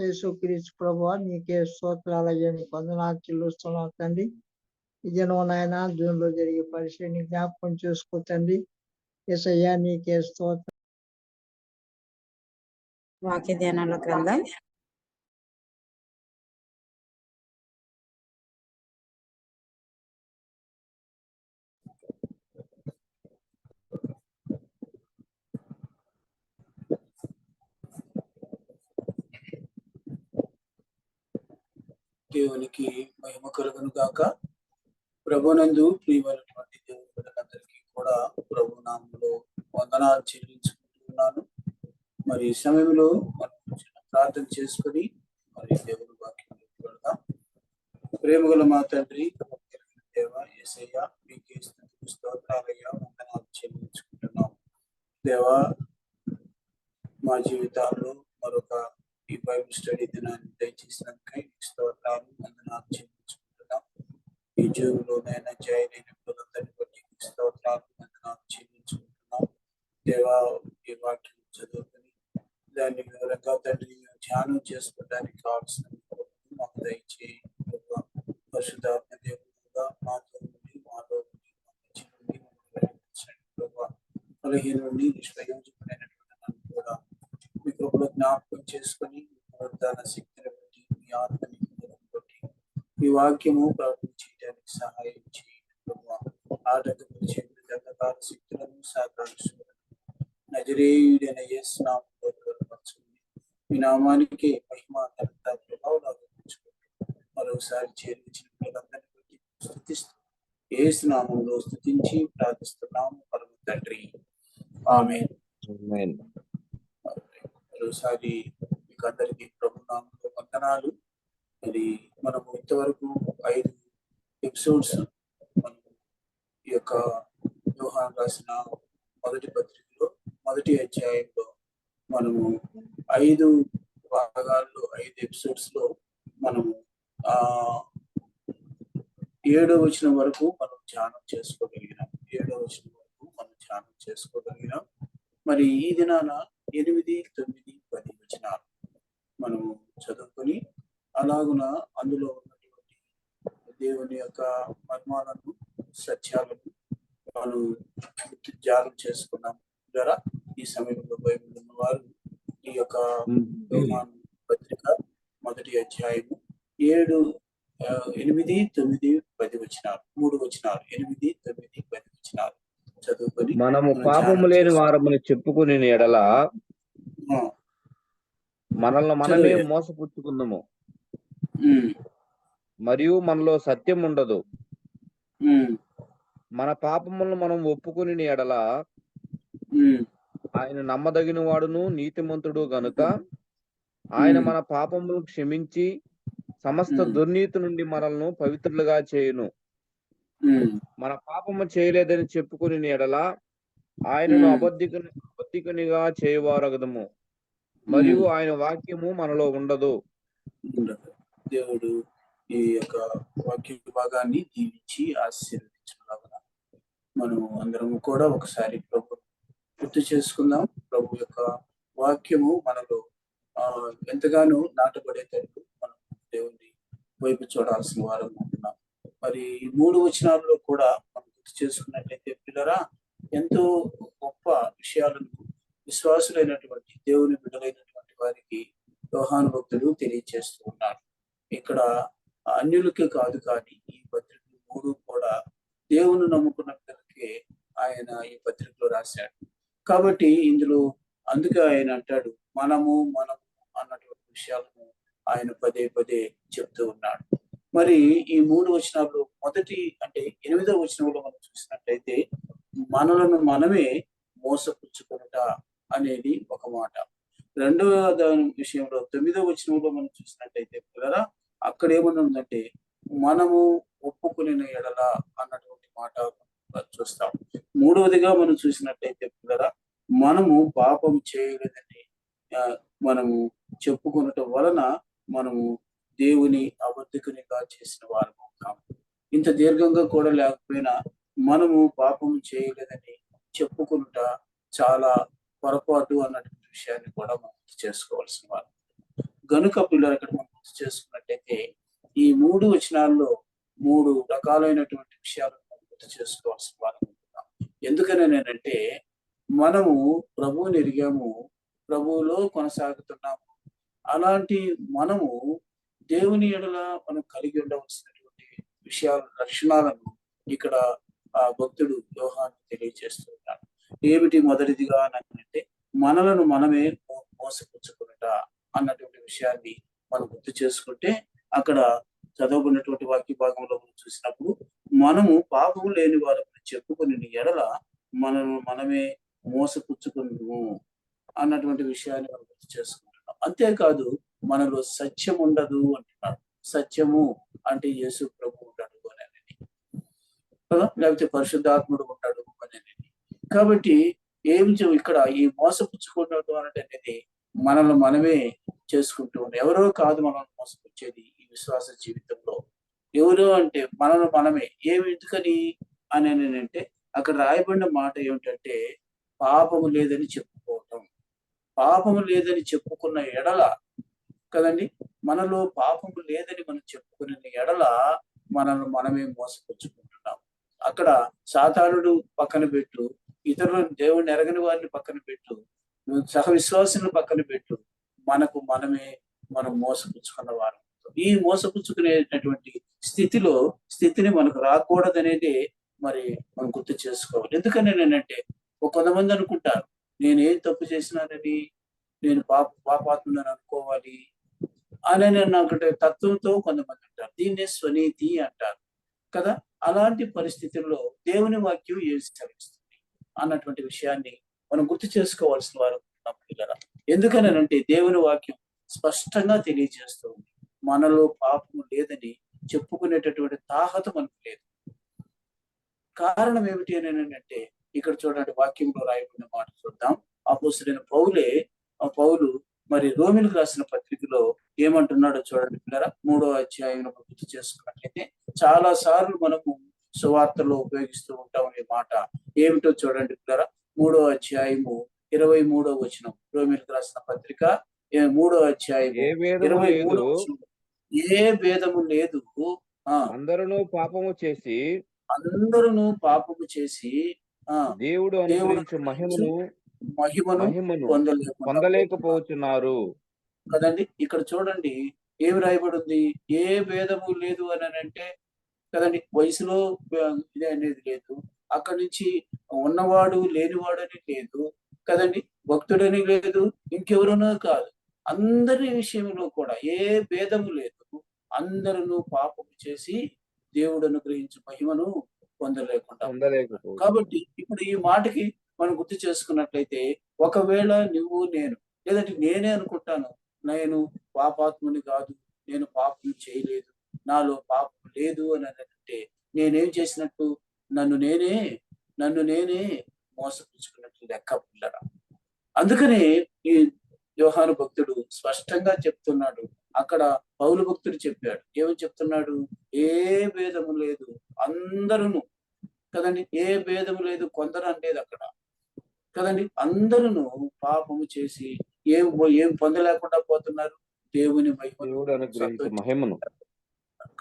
యేసుక్రీస్తు ప్రభువా నీకే స్తోత్రాలయ్యా, నీకు వందనాలు చెల్లిస్తున్నాం తండ్రి. ఈ దినం నాయన జూన్ లో జరిగే పరిచయాన్ని జ్ఞాపకం చేసుకో తండ్రి. యేసయ్యా నీకే స్తోత్రం. వాక్య ధ్యానాల గ్రంథం దేవునికి మహిమ కలుగును గాక. ప్రభునందు ప్రియమైనటువంటి దేవుని బిడ్డలందరికీ కూడా ప్రభు నామములో వందనాలు చెల్లించుకుంటున్నాను. మరి ఈ సమయంలో మనం చిన్న ప్రార్థన చేసుకుని మరి దేవుని వాక్యం వెళ్దాం. ప్రేమగల మా తండ్రి దేవ యేసయ్య మీకే స్తుతులు స్తోత్రాలయ్యా, వందనాలు చెల్లించుకుంటున్నాం. దేవా మా జీవితాల్లో మరొక ఈ బైబిల్ స్టడీ దినాన్ని దయచేసినందుకై స్తోత్రాలు, వందనాలు చెల్లించుకుంటున్నాం. ఈ జీవులోనైనా జయలైన పిల్లలందరినీ బట్టి స్తోత్రాలు, వందనాలు చెల్లించుకుంటున్నాం. దేవా ఈ వాక్యం చదువుకుని దాన్ని వివరంగా తండ్రి ధ్యానం చేసుకోవడానికి కావాల్సిన మాకు దయచేయి. పరిశుద్ధాత్మ దేవుడుగా మాతో నుండి మాలో బలహీన నుండి నిష్ప్రయోజకుడైనటువంటి నన్ను కూడా మీ కృపలో జ్ఞాపకం చేసుకొని వాగ్దాన శక్తిని బట్టి మీ ఆత్మని బట్టి ఈ వాక్యము ప్రకటించడానికి సహాయం చేయండి. ఆటంకపరిచే అంధకార శక్తులను సాధారణ నజరేయుడైన యేసు నామములో బలపరచండి. మీ నామానికి మహిమ ఘనత ప్రభావాలు మరోసారి చేర్చిన పిల్లలందరినీ బట్టి స్తుతిస్తూ యేసు నామములో స్తుతించి ప్రార్థిస్తున్నాము పరమ తండ్రి, ఆమేన్. మరోసారి మీకు అందరికీ ప్రభు నామములో వందనాలు. మరి మనము ఇంతవరకు 5 ఎపిసోడ్స్ మనం ఈ యొక్క యోహాను రాసిన మొదటి పత్రికలో మొదటి అధ్యాయంలో మనము 5 భాగాల్లో 5 ఎపిసోడ్స్ లో మనము 7వ వచనం వరకు మనం ధ్యానం చేసుకోగలిగినాం. 7వ వచనం వరకు మనం ధ్యానం చేసుకోగలిగినాం. మరి ఈ దినాన 8, 9, 10 వచనాలు మనము చదువుకొని అలాగున అందులో ఉన్నటువంటి దేవుని యొక్క మర్మాలను సత్యాలను మనం ధ్యానం చేసుకున్నాం ద్వారా ఈ సమయంలో బైబిల్ ఉన్నవారు ఈ యొక్క యోహాను పత్రిక మొదటి అధ్యాయము 7, 8, 9, 10 వచనాలు 3 వచనాలు 8, 9, 10 వచనాలు చదువుకొని మనము పాపము లేని వారమని చెప్పుకుని ఎడల మనల్ని మనమే మోసపుచ్చుకుందాము, మరియు మనలో సత్యం ఉండదు. మన పాపములను మనం ఒప్పుకుని ఎడల ఆయన నమ్మదగిన వాడును నీతిమంతుడు గనుక ఆయన మన పాపములను క్షమించి సమస్త దుర్నీతి నుండి మనల్ని పవిత్రులుగా చేయును. మన పాపము చేయలేదని చెప్పుకుని ఎడల ఆయనను అబద్ధికునిగా చేయవారగదము, మరియు ఆయన వాక్యము మనలో ఉండదు. దేవుడు ఈ యొక్క వాక్య భాగాన్ని దీవించి ఆశీర్వదించలాగా మనం అందరము కూడా ఒకసారి ప్రభు గుర్తు చేసుకుందాం. ప్రభు యొక్క వాక్యము మనలో ఎంతగానో నాటబడేటట్టు మనం దేవుని వైపు చూడాల్సిన వారు ఉంటున్నాం. మరి ఈ 3 వచనాల్లో కూడా మనం గుర్తు చేసుకున్నట్లయితే పిల్లరా ఎంతో గొప్ప విషయాలను విశ్వాసులైనటువంటి దేవుని బిడ్డలైనటువంటి వారికి యోహాను భక్తుడు తెలియజేస్తూ ఉన్నారు. ఇక్కడ అన్యులకే కాదు కానీ ఈ పత్రికలు 3 కూడా దేవుని నమ్ముకున్న పిల్లలకే ఆయన ఈ పత్రికలో రాశాడు. కాబట్టి ఇందులో అందుకే ఆయన అంటాడు మనము అన్నటువంటి విషయాలను ఆయన పదే పదే చెప్తూ ఉన్నాడు. మరి ఈ 3 వచనాల్లో మొదటి అంటే 8వ వచనంలో మనం చూసినట్లయితే మనలను మనమే మోసపుచ్చుకొనుట అనేది ఒక మాట. 2వ విషయంలో 9వ వచనంలో మనం చూసినట్లయితే పిల్లరా అక్కడ ఏమన్నా ఉందంటే మనము ఒప్పుకునే ఎడల అన్నటువంటి మాట చూస్తాం. 3వదిగా మనం చూసినట్లయితే పిల్లరా మనము పాపం చేయలేదని మనము చెప్పుకొనటం వలన మనము దేవుని అబద్ధికునిగా చేసిన వారు ఉంటాము. ఇంత దీర్ఘంగా కూడా లేకపోయినా మనము పాపం చేయలేదని చెప్పుకుంట చాలా పొరపాటు అన్నటువంటి విషయాన్ని కూడా మనం చేసుకోవాల్సిన వారు. గనుక పిల్లలు ఇక్కడ మనం గుర్తు చేసుకున్నట్టయితే ఈ 3 వచనాల్లో 3 రకాలైనటువంటి విషయాలను మనం గుర్తు చేసుకోవాల్సిన వారం ఉంటున్నాం. ఎందుకని నేనంటే మనము ప్రభువుని ఎరిగాము, ప్రభువులో కొనసాగుతున్నాము. అలాంటి మనము దేవుని ఎడల మనం కలిగి ఉండవలసినటువంటి విషయాలు, లక్షణాలను ఇక్కడ ఆ భక్తుడు యోహాను తెలియజేస్తున్నాడు. ఏమిటి మొదటిదిగా అంటే మనలను మనమే మోసపుచ్చుకున్నట అన్నటువంటి విషయాన్ని మనం గుర్తు చేసుకుంటే అక్కడ చదవబడినటువంటి వాక్య భాగంలో మనం చూసినప్పుడు మనము పాపము లేని వారిని చెప్పుకుని ఎడల మనము మనమే మోసపుచ్చుకున్నాము అన్నటువంటి విషయాన్ని మనం గుర్తు చేసుకుంటున్నాం. అంతేకాదు మనలో సత్యం ఉండదు అంటున్నాడు. సత్యము అంటే యేసు ప్రభు ఉంటాడు అనేది కదా, లేకపోతే పరిశుద్ధాత్ముడు ఉంటాడు అనేది. కాబట్టి ఏమి ఇక్కడ ఈ మోసపుచ్చుకోవడం అనేది మనల్ని మనమే చేసుకుంటూ ఉన్నాం. ఎవరో కాదు మనల్ని మోసపుచ్చేది ఈ విశ్వాస జీవితంలో. ఎవరో అంటే మనల్ని మనమే. ఏమి ఎందుకని అని అంటే అక్కడ రాయబడిన మాట ఏమిటంటే పాపము లేదని చెప్పుకోవటం. పాపము లేదని చెప్పుకున్న ఎడల కదండి, మనలో పాపము లేదని మనం చెప్పుకున్న ఎడల మనల్ని మనమే మోసపుచ్చుకుంటున్నాం. అక్కడ సాతానుడు పక్కన పెట్టు, ఇతరులను దేవుడిని ఎరగని వారిని పక్కన పెట్టు, సహ విశ్వాసులను పక్కన పెట్టు, మనకు మనమే మనం మోసపుచ్చుకున్న వారు. ఈ మోసపుచ్చుకునేటటువంటి స్థితిని మనకు రాకూడదనేది మరి మనం గుర్తు చేసుకోవాలి. ఎందుకని నేనంటే కొంతమంది అనుకుంటారు నేనేం తప్పు చేసినానని, నేను పాపాత్ములని అనుకోవాలి అని ఒకటి తత్వంతో కొంతమంది అంటారు. దీన్నే స్వనీతి అంటారు కదా. అలాంటి పరిస్థితుల్లో దేవుని వాక్యం ఏది సెలవిస్తుంది అన్నటువంటి విషయాన్ని మనం గుర్తు చేసుకోవాల్సిన వారు పిల్లల. ఎందుకనంటే దేవుని వాక్యం స్పష్టంగా తెలియజేస్తుంది మనలో పాపము లేదని చెప్పుకునేటటువంటి తాహత మనకు లేదు. కారణం ఏమిటి అని అంటే ఇక్కడ చూడండి, వాక్యంలో రాయబడిన మాట చూద్దాం. అపోస్తలుడైన పౌలు మరి రోమిలకు రాసిన పత్రికలో ఏమంటున్నాడో చూడండి పిల్లరా. 3వ అధ్యాయంలో గుర్తు చేసుకున్నట్లయితే చాలా సార్లు మనము సువార్తలో ఉపయోగిస్తూ ఉంటాం ఈ మాట. ఏమిటో చూడండి పిల్లరా. 3వ అధ్యాయము 23వ వచనం. రోమిలకు రాసిన పత్రిక 3వ అధ్యాయం 23వ వచనం. ఏ భేదము లేదు, అందరూ పాపము చేసి దేవుడు అనుగ్రహించు మహిమను పొందలేకపోతున్నారు కదండి. ఇక్కడ చూడండి ఏమి రాయబడింది, ఏ భేదము లేదు అని అంటే కదండి. వయసులో ఇది అనేది లేదు, అక్కడి నుంచి ఉన్నవాడు లేనివాడు అని లేదు కదండి, భక్తుడని లేదు, ఇంకెవరునో కాదు. అందరి విషయంలో కూడా ఏ భేదము లేదు. అందరూ పాపము చేసి దేవుడు అనుగ్రహించు మహిమను పొందలేకుండా. కాబట్టి ఇప్పుడు ఈ మాటకి మనం గుర్తు చేసుకున్నట్లయితే ఒకవేళ నువ్వు నేను లేదంటే నేనే అనుకుంటాను నేను పాపాత్ముని కాదు, నేను పాపం చేయలేదు, నాలో పాపం లేదు అని అంటే నేనేం చేసినట్టు? నన్ను నేనే మోసపుచ్చుకున్నట్లు లెక్క పిల్లరా. అందుకనే ఈ యోహాను భక్తుడు స్పష్టంగా చెప్తున్నాడు. అక్కడ పౌలు భక్తుడు చెప్పాడు. ఏమని చెప్తున్నాడు? ఏ భేదము లేదు, అందరూ కదండి, ఏ భేదము లేదు, కొందరు అనేది అక్కడ కదండి. అందరూ పాపము చేసి ఏం పొందలేకుండా పోతున్నారు? దేవుని మహిమను.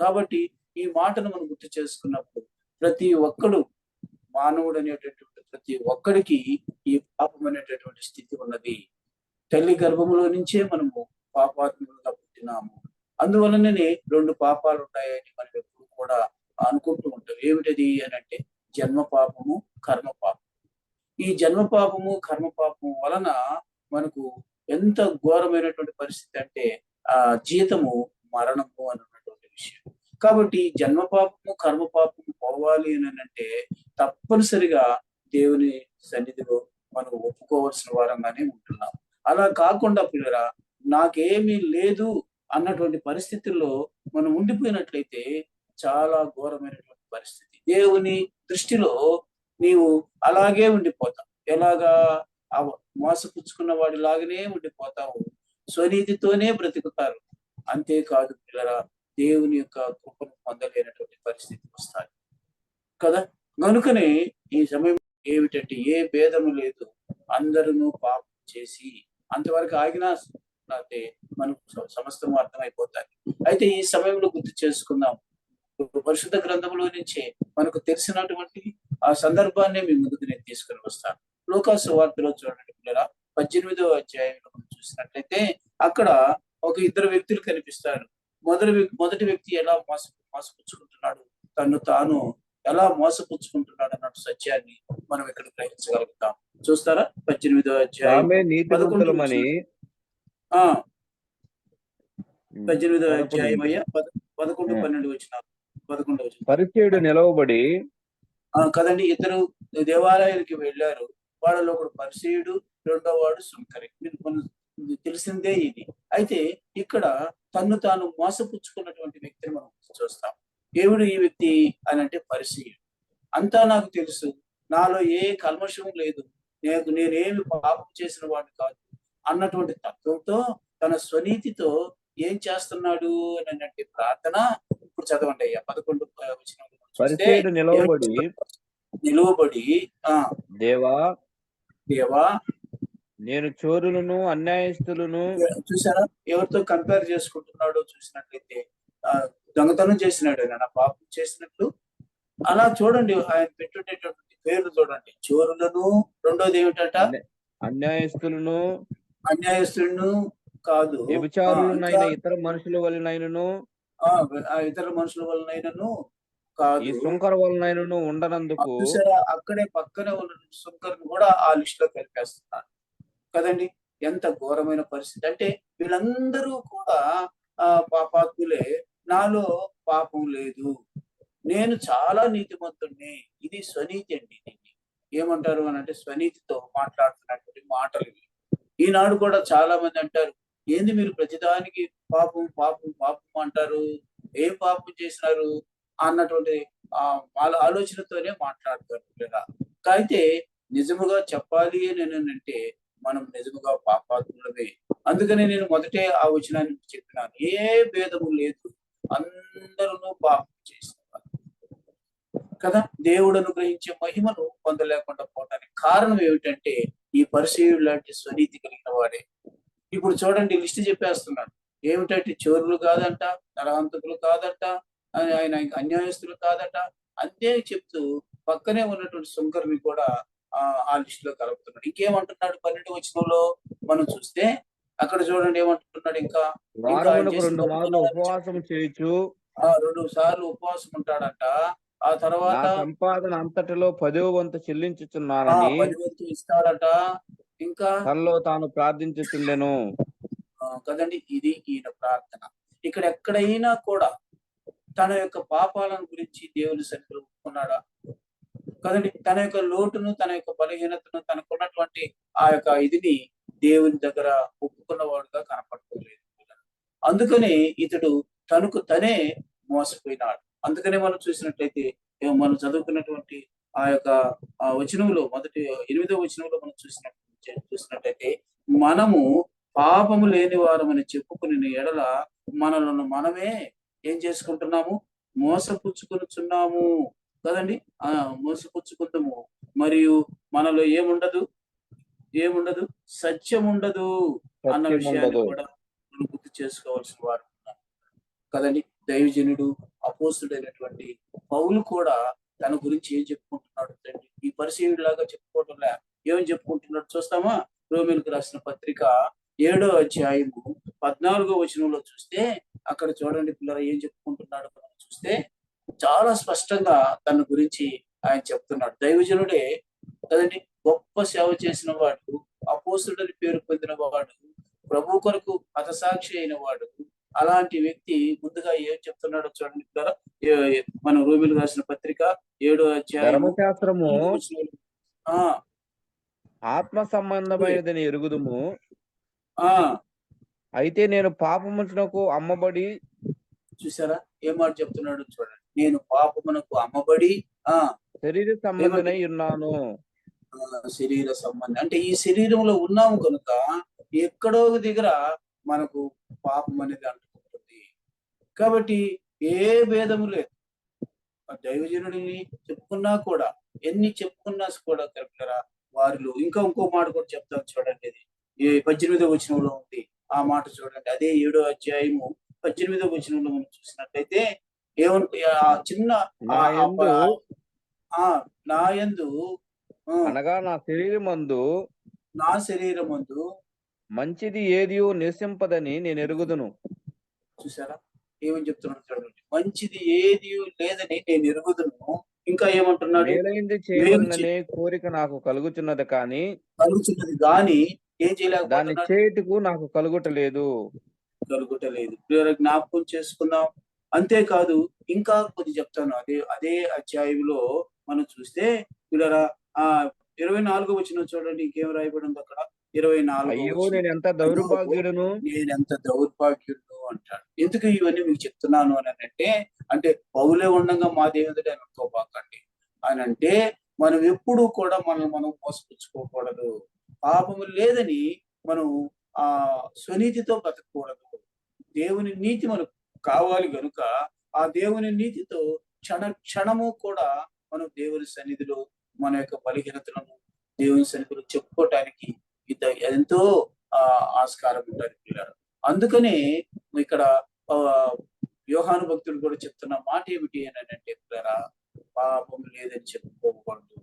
కాబట్టి ఈ మాటను మనం గుర్తు చేసుకున్నప్పుడు ప్రతి ఒక్కడు మానవుడు అనేటటువంటి ప్రతి ఒక్కడికి ఈ పాపం అనేటటువంటి స్థితి ఉన్నది. తల్లి గర్భములో నుంచే మనము పాపాత్ములుగా పుట్టినాము. అందువలననే 2 పాపాలు ఉన్నాయని మనం ఎప్పుడు కూడా అనుకుంటూ ఉంటాం. ఏమిటది అని అంటే జన్మ పాపము, కర్మ పాపం. ఈ జన్మ పాపము, కర్మ పాపము వలన మనకు ఎంత ఘోరమైనటువంటి పరిస్థితి అంటే జీతము మరణము అన్నటువంటి విషయం. కాబట్టి జన్మ పాపము, కర్మ పాపము పోవాలి అని అంటే తప్పనిసరిగా దేవుని సన్నిధిలో మనం ఒప్పుకోవాల్సిన వారంగానే ఉంటున్నాం. అలా కాకుండా పిల్లరా నాకేమీ లేదు అన్నటువంటి పరిస్థితుల్లో మనం ఉండిపోయినట్లయితే చాలా ఘోరమైనటువంటి పరిస్థితి. దేవుని దృష్టిలో నీవు అలాగే ఉండిపోతావు. ఎలాగా మోసపుచ్చుకున్న వాడి లాగానే ఉండిపోతావు. స్వనీతితోనే బ్రతుకుతారు. అంతేకాదు పిల్లరా, దేవుని యొక్క కృపను పొందలేనటువంటి పరిస్థితి వస్తాయి కదా. కనుకనే ఈ సమయం ఏమిటంటే ఏ భేదము లేదు, అందరూ పాపం చేసి అంతవరకు ఆగినా లేకపోతే మనకు సమస్తం అర్థమైపోతాయి. అయితే ఈ సమయంలో గుర్తు చేసుకుందాం, పరిశుద్ధ గ్రంథంలో నుంచే మనకు తెలిసినటువంటి ఆ సందర్భాన్ని మీ ముందుకు నేను తీసుకుని వస్తాను. లూకా సువార్తలో చూడండి పిల్లరా, 18వ అధ్యాయంలో మనం చూసినట్లయితే అక్కడ ఒక ఇద్దరు వ్యక్తులు కనిపిస్తారు. మొదటి వ్యక్తి ఎలా మోసపుచ్చుకుంటున్నాడు, తను తాను ఎలా మోసపుచ్చుకుంటున్నాడు అన్న సత్యాన్ని మనం ఇక్కడ గ్రహించగలుగుతాం. చూస్తారా 18వ అధ్యాయం 18వ అధ్యాయం అయ్యా 11, 12 వచ్చినారు. 11 వచ్చిన పరిచయుడు నిలవబడి కదండి, ఇద్దరు దేవాలయానికి వెళ్ళారు. వాళ్ళలో ఒకడు పరిసయుడు, రెండో వాడు సుంకరి. మీకు తెలిసిందే ఇది. అయితే ఇక్కడ తన్ను తాను మోసపుచ్చుకున్నటువంటి వ్యక్తిని మనం చూస్తాం. దేవుడు ఈ వ్యక్తి అని అంటే పరిసయుడు. అంతా నాకు తెలుసు, నాలో ఏ కల్మషం లేదు, నేనేమి పాపం చేసిన వాడు కాదు అన్నటువంటి తత్వంతో తన స్వనీతితో ఏం చేస్తున్నాడు అని ప్రార్థన ఇప్పుడు చదవండి అయ్యా 11 పరిచయుడు నిలువబడి దేవా దేవా నేను చోరులను అన్యాయస్తులను. చూసారా ఎవరితో కంపేర్ చేసుకుంటున్నాడో చూసినట్లయితే దొంగతనం చేసినాడు ఆయన పాపం చేసినట్లు. అలా చూడండి, ఆయన పెట్టుకునేటువంటి పేర్లు చూడండి, చోరులను, రెండోది ఏమిటట అన్యాయస్తులను కాదు, వ్యభిచారులనైన ఇతర మనుషుల వలనైనను కాదు, ఈ సుంకర వలనైనను ఉండనందుకు. చూసారా, అక్కడే పక్కనే ఉన్న సుంకర్ని కూడా ఆ లిస్ట్ లో కలిపేస్తున్నారు కదండి. ఎంత ఘోరమైన పరిస్థితి అంటే వీళ్ళందరూ కూడా పాపాత్ములే, నాలో పాపం లేదు, నేను చాలా నీతిమంతుణ్ణి. ఇది స్వనీతి అండి. దీన్ని ఏమంటారు అని అంటే స్వనీతితో మాట్లాడుతున్నటువంటి మాటలు. ఈనాడు కూడా చాలా మంది అంటారు, ఏంది మీరు ప్రతిదానికి పాపం పాపం పాపం అంటారు, ఏం పాపం చేసినారు అన్నటువంటి వాళ్ళ ఆలోచనతోనే మాట్లాడతారు లేదా. అయితే నిజముగా చెప్పాలి అని అంటే మనం నిజముగా పాపాత్ములమే. అందుకనే నేను మొదటే ఆ వచనాన్ని చెప్పినాను, ఏ భేదము లేదు, అందరూ పాపం చేసినారు కదా. దేవుడు అనుగ్రహించే మహిమను పొందలేకుండా పోవడానికి కారణం ఏమిటంటే ఈ పరిసయ్యుడు లాంటి స్వనీతి కలిగిన వాడే. ఇప్పుడు చూడండి, లిస్ట్ చెప్పేస్తున్నాడు. ఏమిటంటే చోరులు కాదంట, నరహంతకులు కాదట, ఆయన అన్యాయస్తులు కాదట, అంతే చెప్తూ పక్కనే ఉన్నటువంటి సుంకర్ని కూడా ఆ లిస్ట్ లో కలుపుతున్నాడు. ఇంకేమంటున్నాడు 12వ వచనంలో మనం చూస్తే అక్కడ చూడండి ఏమంటున్నాడు, ఇంకా 2 సార్లు ఉపవాసం ఉంటాడంట. ఆ తర్వాత సంపాదన అంతటిలో 10వ వంతు చెల్లించుచున్నానని 10 వంతు ఇస్తాడట. ఇంకా తనలో తాను ప్రార్థించుచుండెను కదండి. ఇది ఈయన ప్రార్థన. ఇక్కడ ఎక్కడైనా కూడా తన యొక్క పాపాలను గురించి దేవుని సన్నిధిలో ఒప్పుకున్నాడా కదండి. తన యొక్క లోటును, తన యొక్క బలహీనతను, తనకున్నటువంటి ఆ యొక్క ఇదిని దేవుని దగ్గర ఒప్పుకున్నవాడుగా కనపడలేదు. అందుకనే ఇతడు తనకు తనే మోసపోయినాడు. అందుకనే మనం చూసినట్లయితే మనం చదువుకున్నటువంటి ఆ యొక్క వచనంలో 8వ వచనంలో మనం చూసినట్లయితే మనము పాపము లేని వారమని చెప్పుకునే ఎడల మనలను మనమే ఏం చేసుకుంటున్నాము, మోసపుచ్చుకొనుచున్నాము కదండి. మోసపుచ్చుకుంటాము. మరియు మనలో ఏముండదు, సత్యం ఉండదు అన్న విషయాన్ని కూడా మనం గుర్తు చేసుకోవాల్సిన వారు కదండి. దైవజనుడు అపోస్తుడైనటువంటి పౌలు కూడా తన గురించి ఏం చెప్పుకుంటున్నాడు తండ్రి, ఈ పరిసయ్యుడు లాగా చెప్పుకోవటంలా ఏమని చెప్పుకుంటున్నాడు చూస్తామా. రోమీయులకు రాసిన పత్రిక 7వ అధ్యాయము 14వ వచనంలో చూస్తే అక్కడ చూడండి పిల్లలు ఏం చెప్పుకుంటున్నాడు మనం చూస్తే చాలా స్పష్టంగా తన గురించి ఆయన చెప్తున్నాడు. దైవజనుడే కదండి, గొప్ప సేవ చేసిన వాడు, అపోస్తుడని పేరు పొందిన వాడు, ప్రభు కొరకు హతసాక్షి అయిన వాడు. అలాంటి వ్యక్తి ముందుగా ఏం చెప్తున్నాడో చూడండి పిల్లలు. మనం రోమీయులకు రాసిన పత్రిక 7వ అధ్యాయం ధర్మశాస్త్రము ఆత్మ సంబంధమైనదని ఎరుగుదుము, అయితే నేను పాపమునకు అమ్మబడి. చూసారా ఏం మాట చెప్తున్నాడు చూడండి, నేను పాపమునకు అమ్మబడి శరీర సంబంధమై ఉన్నాను. శరీర సంబంధం అంటే ఈ శరీరంలో ఉన్నాము కనుక ఎక్కడో దగ్గర మనకు పాపం అనేది అంటుకుంటుంది. కాబట్టి ఏ భేదము లేదు. దైవజనుడిని చెప్పుకున్నా కూడా, ఎన్ని చెప్పుకున్నా కూడా కరెక్టరా వారిలో ఇంకో మాట కూడా చెప్తాను చూడండి. ఇది 18వ వచనంలో ఉంది, ఆ మాట చూడండి. అదే 7వ అధ్యాయము 18వ వచనంలో మనం చూసినట్లయితే ఆ చిన్న నా యందు నా యందు అనగా నా శరీరమందు నా శరీరమందు మంచిది ఏదియో నివసింపదని నేను ఎరుగుదును. చూసారా ఏమని చెప్తున్నాడు చూడండి. మంచిది ఏది లేదని నేను ఎరుగుదును. ఇంకా ఏమంటున్నాడు? మేలైంది చేయవలననే కోరిక నాకు కలుగుచున్నది కానీ కలుగుతున్నది గాని ఏం దాన్ని చేయలేకపోతున్నాడు, చేయుటకు నాకు కలుగుటలేదు. జ్ఞాపకం చేసుకుందాం. అంతేకాదు ఇంకా కొద్ది చెప్తాను. అదే అధ్యాయంలో మనం చూస్తే పిల్లరా 24వ వచనం చూడండి. ఇంకేం రాయబడింది అక్కడ? 24వ అయ్యో వచనం. నేను ఎంత దౌర్భాగ్యుడును, నేనెంత దౌర్భాగ్యుడు అంటాడు. ఎందుకు ఇవన్నీ మీకు చెప్తున్నాను అని అంటే పౌలే ఉండగా మా దేవుడు అని అనుకోబాకండి. అని అంటే మనం ఎప్పుడు కూడా మనం మోసపుచ్చుకోకూడదు. పాపము లేదని మనం స్వనీతితో బతకూడదు. దేవుని నీతి మనకు కావాలి గనుక ఆ దేవుని నీతితో క్షణము కూడా మనం దేవుని సన్నిధిలో మన యొక్క బలహీనతలను దేవుని సన్నిధిలో చెప్పుకోవటానికి ఎంతో ఆస్కారం ఉంటుంది పిల్లలు. అందుకనే ఇక్కడ యోహాను భక్తుడు కూడా చెప్తున్న మాట ఏమిటి అని అంటే పిల్లరా, పాపం లేదని చెప్పుకోకూడదు.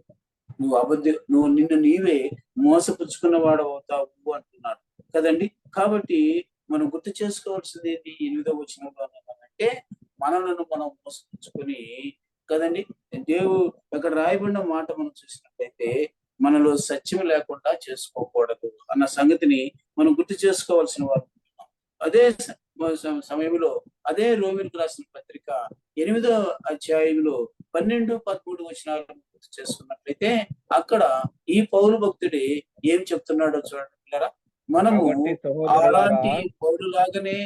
నువ్వు నిన్ను నీవే మోసపుచ్చుకున్న వాడు అవుతావు అంటున్నాడు కదండి. కాబట్టి మనం గుర్తు చేసుకోవాల్సింది ఏంటి? 8వ వచనంలో అంటే మనలను మనం మోసపుచ్చుకొని కదండి. అక్కడ రాయబడిన మాట మనం చూసినట్లయితే మనలో సత్యం లేకుండా చేసుకోకూడదు అన్న సంగతిని మనం గుర్తు చేసుకోవాల్సిన వారు. అదే సమయంలో అదే రోమిలకు రాసిన పత్రిక 8వ అధ్యాయంలో 12, 13 వచనాలు గుర్తు చేసుకున్నట్లయితే అక్కడ ఈ పౌలు భక్తుడి ఏం చెప్తున్నాడో చూడండి పిల్లరా. మనము అలాంటి పౌరులాగానే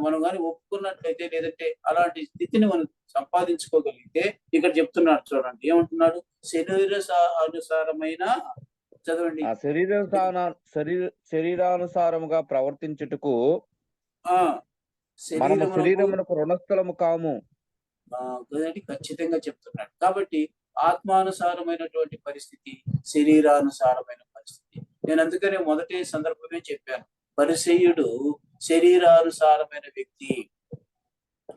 మనం కానీ ఒప్పుకున్నట్లయితే, లేదంటే అలాంటి స్థితిని మనం సంపాదించుకోగలిగితే ఇక్కడ చెప్తున్నాడు చూడండి. ఏమంటున్నాడు? శరీరానుసారమైన చదవండి. శరీరానుసారముగా ప్రవర్తించుటకు మనము శరీరమునకు రుణస్థలము కాము. ఖచ్చితంగా చెప్తున్నాడు. కాబట్టి ఆత్మానుసారమైనటువంటి పరిస్థితి, శరీరానుసారమైన పరిస్థితి. నేను అందుకనే మొదటి సందర్భమే చెప్పాను, పరిసయ్యుడు శరీరానుసారమైన వ్యక్తి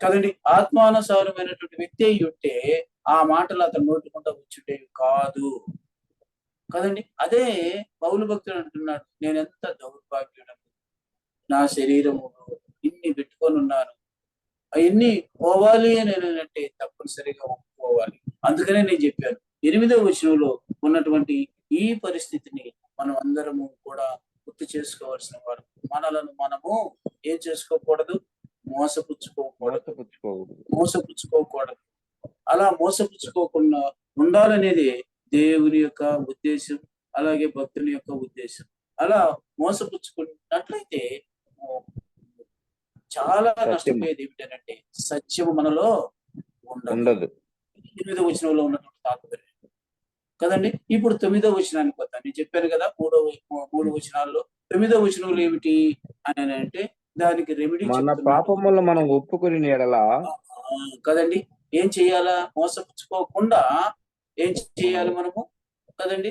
కదండి. ఆత్మానుసారమైనటువంటి వ్యక్తి అయి ఉంటే ఆ మాటలు అతను నోటుకుంటా వచ్చుండేవి కాదు కదండి. అదే పౌలు భక్తుడు అంటున్నాడు, నేను ఎంత దౌర్భాగ్యుడను, నా శరీరము ఇన్ని పెట్టుకొని ఉన్నాను, అవన్నీ పోవాలి అని అంటే తప్పనిసరిగా ఒప్పుకోవాలి. అందుకనే నేను చెప్పాను 8వ వచనంలో ఉన్నటువంటి ఈ పరిస్థితిని మనం అందరము కూడా గుర్తు చేసుకోవాల్సిన వారు. మనలను మనము ఏం చేసుకోకూడదు? మోసపుచ్చుకోకూడదు. అలా మోసపుచ్చుకోకుండా ఉండాలనేది దేవుని యొక్క ఉద్దేశం, అలాగే భక్తుని యొక్క ఉద్దేశం. అలా మోసపుచ్చుకున్నట్లయితే చాలా నష్టపోయేది ఏమిటంటే సత్యము మనలో ఉండదు. 8వ వచనంలో ఉన్నటువంటి తాత్పర్యం కదండి. ఇప్పుడు 9వ వచనానికి వద్దాం. నేను చెప్పాను కదా, 3 వచనాల్లో 9వ వచనంలో ఏమిటి అని అంటే దానికి రెమెడీ. మన పాపములను మనం ఒప్పుకొని ఎడలా కదండి ఏం చెయ్యాలా? మోసపుచ్చుకోకుండా ఏం చేయాలి మనము కదండి?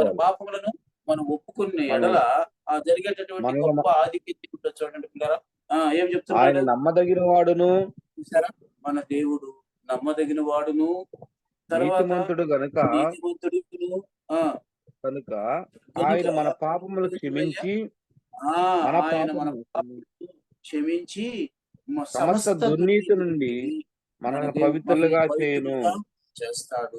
మన పాపములను మనం ఒప్పుకునే ఎడల జరిగేటటువంటి గొప్ప ఆధిక్యత చూడండి పిల్లరా. ఏం చెప్తున్నాడు? నమ్మదగిన వాడును, చూసారా, మన దేవుడు నమ్మదగిన వాడును, నీతిమంతుడు గనుక ఆయన మన పాపములు క్షమించి సమస్త దుర్నీతి నుండి మనల్ని పవిత్రులుగా చేస్తాడు.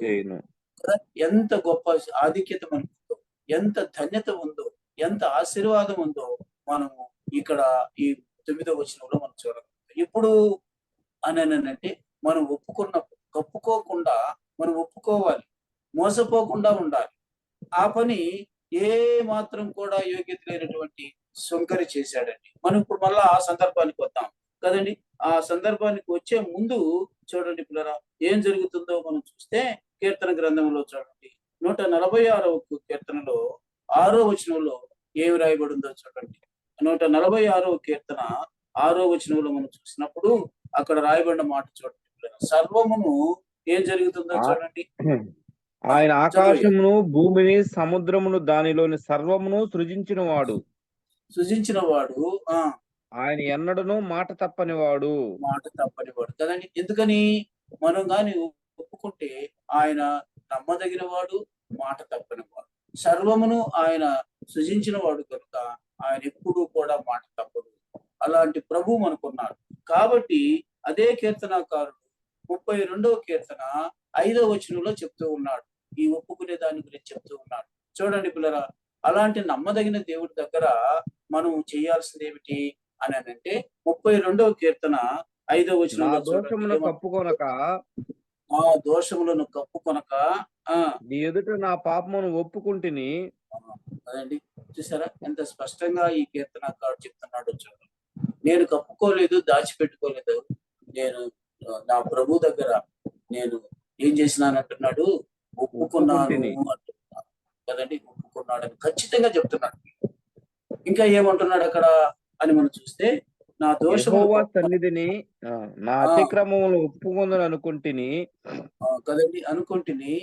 ఎంత గొప్ప ఆధిక్యత మనకు, ఎంత ధన్యత ఉందో, ఎంత ఆశీర్వాదం ఉందో మనము ఇక్కడ ఈ 9వ వచనంలో మనం చూడగలం. ఇప్పుడు అంటే మనం ఒప్పుకోకుండా మనం ఒప్పుకోవాలి, మోసపోకుండా ఉండాలి. ఆ పని ఏ మాత్రం కూడా యోగ్యత లేనటువంటి శంకరి చేశాడండి. మనం ఇప్పుడు మళ్ళా ఆ సందర్భానికి వద్దాం కదండి. ఆ సందర్భానికి వచ్చే ముందు చూడండి పిల్లరా, ఏం జరుగుతుందో మనం చూస్తే కీర్తన గ్రంథంలో చూడండి 146వ కీర్తనలో 6వ వచనంలో ఏమి రాయబడిందో చూడండి. 146వ కీర్తన 6వ వచనంలో మనం చూసినప్పుడు అక్కడ రాయబడిన మాట చూడండి. సర్వమును ఏం జరుగుతుందో చూడండి. ఆయన ఆకాశమును, భూమిని, సముద్రమును, దానిలోని సర్వమును సృజించిన వాడు. సృజించిన వాడు ఆయన ఎన్నడను మాట తప్పని వాడు. మాట తప్పని వాడు కదండి. ఎందుకని మనం గాని ఒప్పుకుంటే ఆయన నమ్మదగిన వాడు, మాట తప్పని వాడు. సర్వమును ఆయన సృజించిన వాడు కనుక ఆయన ఎప్పుడూ కూడా మాట తప్పడు. అలాంటి ప్రభు మనకున్నాడు. కాబట్టి అదే కీర్తనాకారుడు 32వ కీర్తన 5వ వచనంలో చెప్తూ ఉన్నాడు. ఈ ఒప్పుకునే దాని గురించి చెప్తూ ఉన్నాడు. చూడండి పిల్లరా, అలాంటి నమ్మదగిన దేవుడి దగ్గర మనం చేయాల్సింది ఏమిటి అని అంటే 32వ కీర్తన 5వ నా వచనంలో దోషమును కప్పుకొనక ఆ దోషములను కప్పుకొనక నీ ఎదుట నా పాపమును ఒప్పుకుంటిని. అదండి, చూసారా ఎంత స్పష్టంగా ఈ కీర్తనకారుడు చెప్తున్నాడు. చూడండి, నేను కప్పుకోలేదు, దాచిపెట్టుకోలేదు. నేను నా ప్రభు దగ్గర నేను ఏం చేసినానంటున్నాడు, ఒప్పుకున్నాను అంటున్నాడు కదండి. ఒప్పుకున్నాడని ఖచ్చితంగా చెప్తున్నాడు. ఇంకా ఏమంటున్నాడు అక్కడ అని మనం చూస్తే, నా దోషము సన్నిధిని నా అతిక్రమములు ఒప్పుకుందని అనుకుంటుని కదండి, అనుకుంటుని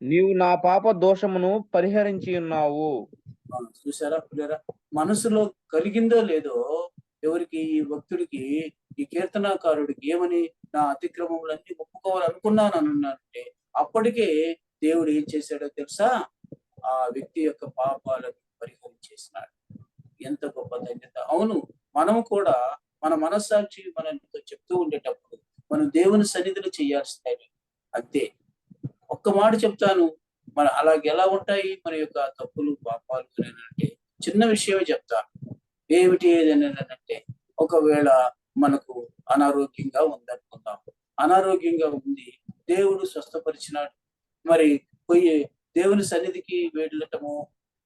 నీవు నా పాప దోషమును పరిహరించి ఉన్నావు. చూసారా పిల్లరా, మనసులో కలిగిందో లేదో ఎవరికి, ఈ భక్తుడికి, ఈ కీర్తనాకారుడికి ఏమని, నా అతిక్రమములన్నీ ఒప్పుకోవాలనుకున్నాను అన్నానంటే అప్పటికే దేవుడు ఏం చేశాడో తెలుసా, ఆ వ్యక్తి యొక్క పాపాలను పరిహరించేసినాడు. ఎంత గొప్ప ధన్యత. అవును, మనము కూడా మన మనస్సాక్షి మనతో చెప్తూ ఉండేటప్పుడు మనం దేవుని సన్నిధిలో చేయాల్సిందే. అంతే. ఒక్క మాట చెప్తాను, మన అలాగే ఎలా ఉంటాయి మన యొక్క తప్పులు పాపాలు అంటే చిన్న విషయమే చెప్తాను. ఏమిటి ఏదైనానంటే, ఒకవేళ మనకు అనారోగ్యంగా ఉందనుకుందాం. అనారోగ్యంగా ఉంది, దేవుడు స్వస్థపరిచినాడు. మరి పోయి దేవుని సన్నిధికి వెళ్ళటము,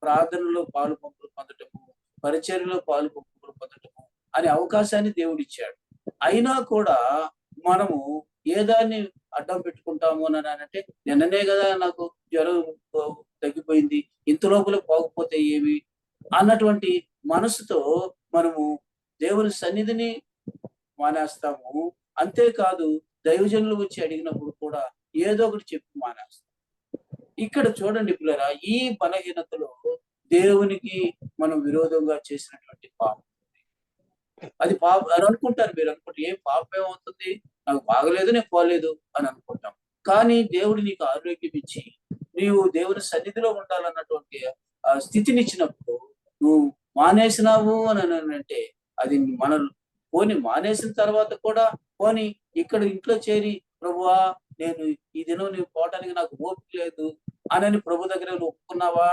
ప్రార్థనలో పాలు పంపులు పొందటము, పరిచర్యలో పాలు పంపులు పొందటము అనే అవకాశాన్ని దేవుడు ఇచ్చాడు. అయినా కూడా మనము ఏదాన్ని అడ్డం పెట్టుకుంటాము అని అంటే, నిన్ననే కదా నాకు జ్వరం తగ్గిపోయింది, ఇంత లోపల పోకపోతే ఏమి అన్నటువంటి మనసుతో మనము దేవుని సన్నిధిని మానేస్తాము. అంతేకాదు, దైవజనులు వచ్చి అడిగినప్పుడు కూడా ఏదో ఒకటి చెప్పి మానేస్తాం. ఇక్కడ చూడండి పిల్లరా, ఈ బలహీనతలో దేవునికి మనం విరోధంగా చేసినటువంటి పాపం. అది పాపం అని అనుకుంటారు. మీరు అనుకుంటే ఏం పాపం ఏమవుతుంది, నాకు బాగలేదు, నేను పోలేదు అని అనుకుంటాం. కానీ దేవుడు నీకు ఆరోగ్యం ఇచ్చి నీవు దేవుని సన్నిధిలో ఉండాలన్నటువంటి స్థితిని ఇచ్చినప్పుడు నువ్వు మానేసినావు అని అంటే, అది మన పోని మానేసిన తర్వాత కూడా పోని ఇక్కడ ఇంట్లో చేరి, ప్రభువా నేను ఈ దినం నీవు పోవటానికి నాకు ఓపిక లేదు అని ప్రభు దగ్గర నువ్వు ఒప్పుకున్నావా,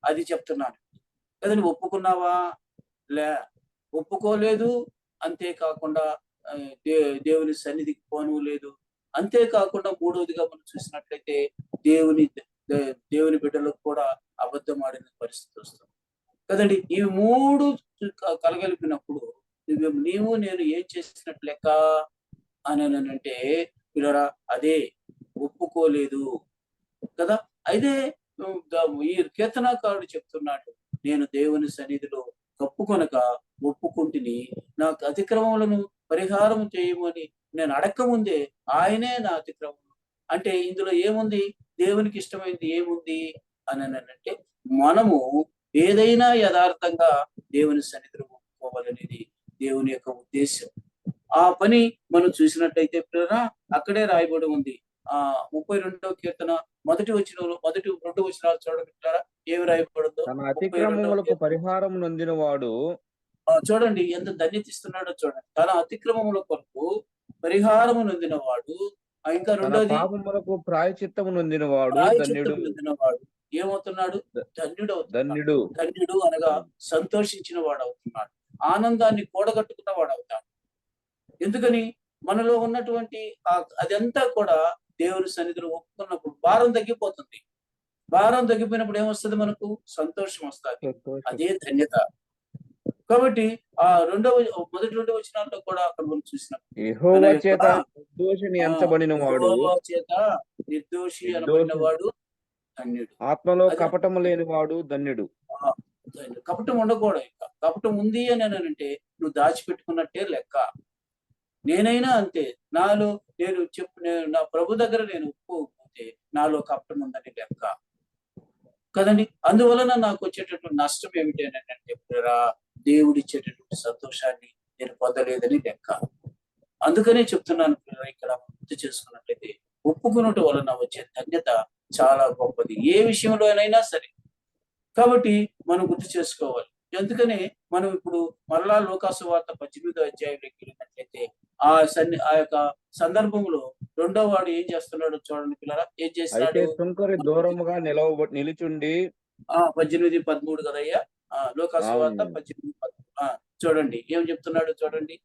అది చెప్తున్నాను కదా. నువ్వు ఒప్పుకున్నావా? ఒప్పుకోలేదు. అంతేకాకుండా దేవుని సన్నిధికి పోను లేదు. అంతేకాకుండా మూడవదిగా మనం చూసినట్లయితే దేవుని బిడ్డలకు కూడా అబద్ధం ఆడిన పరిస్థితి వస్తుంది కదండి. ఇవి మూడు కలగలిపినప్పుడు నీవు నేను ఏం చేసినట్లు లెక్క అని అంటే పిల్లరా, అదే ఒప్పుకోలేదు కదా. అయితే ఈ కీర్తనాకారుడు చెప్తున్నాడు, నేను దేవుని సన్నిధిలో కప్పుకొనక ఒప్పుకుంటుని, నాకు అతిక్రమములను పరిహారం చేయమని నేను అడక్కముందే ఆయనే నా అతిక్రమం. అంటే ఇందులో ఏముంది, దేవునికి ఇష్టమైంది ఏముంది అని అంటే, మనము ఏదైనా యథార్థంగా దేవుని సన్నిధిలో ఒప్పుకోవాలనేది దేవుని యొక్క ఉద్దేశం. ఆ పని మనం చూసినట్టయితే పిల్లరా, అక్కడే రాయబడి ఉంది. 32వ కీర్తన మొదటి 2 వచనాలు చూడండి పిల్లరా, ఏమి రాయబడిందో. తన అతిక్రమములకు పరిహారం నొందిన వాడు, చూడండి ఎంత ధన్యత ఇస్తున్నాడో చూడండి. తన అతిక్రమముల కొరకు పరిహారము నొందిన వాడు. ఇంకా రెండోది, పాపములకు ప్రాయచిత్తము నొందిన వాడు నొందినవాడు ఏమవుతున్నాడు? ధన్యుడు. ధన్యుడు అనగా సంతోషించిన వాడు అవుతున్నాడు, ఆనందాన్ని కూడగట్టుకున్న వాడు అవుతాడు. ఎందుకని? మనలో ఉన్నటువంటి అదంతా కూడా దేవుని సన్నిధిలో ఒప్పుకున్నప్పుడు భారం తగ్గిపోతుంది. భారం తగ్గిపోయినప్పుడు ఏమొస్తుంది? మనకు సంతోషం వస్తుంది. అదే ధన్యత. కాబట్టి మొదటి 2 వచనాల్లో కూడా అక్కడ మనం చూసినప్పుడు యెహోవా చేత నిర్దోషి అనబడిన వాడు ధన్యుడు. ఆత్మలో కపటము లేని వాడు ధన్యుడు. కపటం ఉండకూడదు. ఇంకా కపటం ఉంది అని అంటే నువ్వు దాచిపెట్టుకున్నట్టే లెక్క. నేనైనా అంతే, నాలో నేను నా ప్రభు దగ్గర నేను ఒప్పుకోకపోతే నాలో కపటం ఉందని లెక్క కదండి. అందువలన నాకు వచ్చేటటువంటి నష్టం ఏమిటి అని అంటే, దేవుడిచ్చేటటువంటి సంతోషాన్ని నేను పొందలేదని లెక్క. అందుకనే చెప్తున్నాను పిల్లలు, ఇక్కడ గుర్తు చేసుకున్నట్లయితే ఒప్పుకున్నట్టు వలన వచ్చే ధన్యత చాలా గొప్పది, ఏ విషయంలోనైనా సరే. కాబట్టి మనం గుర్తు చేసుకోవాలి. అందుకనే మనం ఇప్పుడు మరలా లూకాసు వార్త 18వ అధ్యాయంలోకి వెళ్ళినట్లయితే ఆ యొక్క సందర్భంలో రెండో వాడు ఏం చేస్తున్నాడో చూడండి పిల్లరా. ఏం అయితే చేస్తున్నాడు? సుంకరి దూరముగా నిలుచుండి 18:13 కదయ్యా. లూకాసు వార్త అవును. 18:13. చూడండి ఏం చెప్తున్నాడు చూడండి.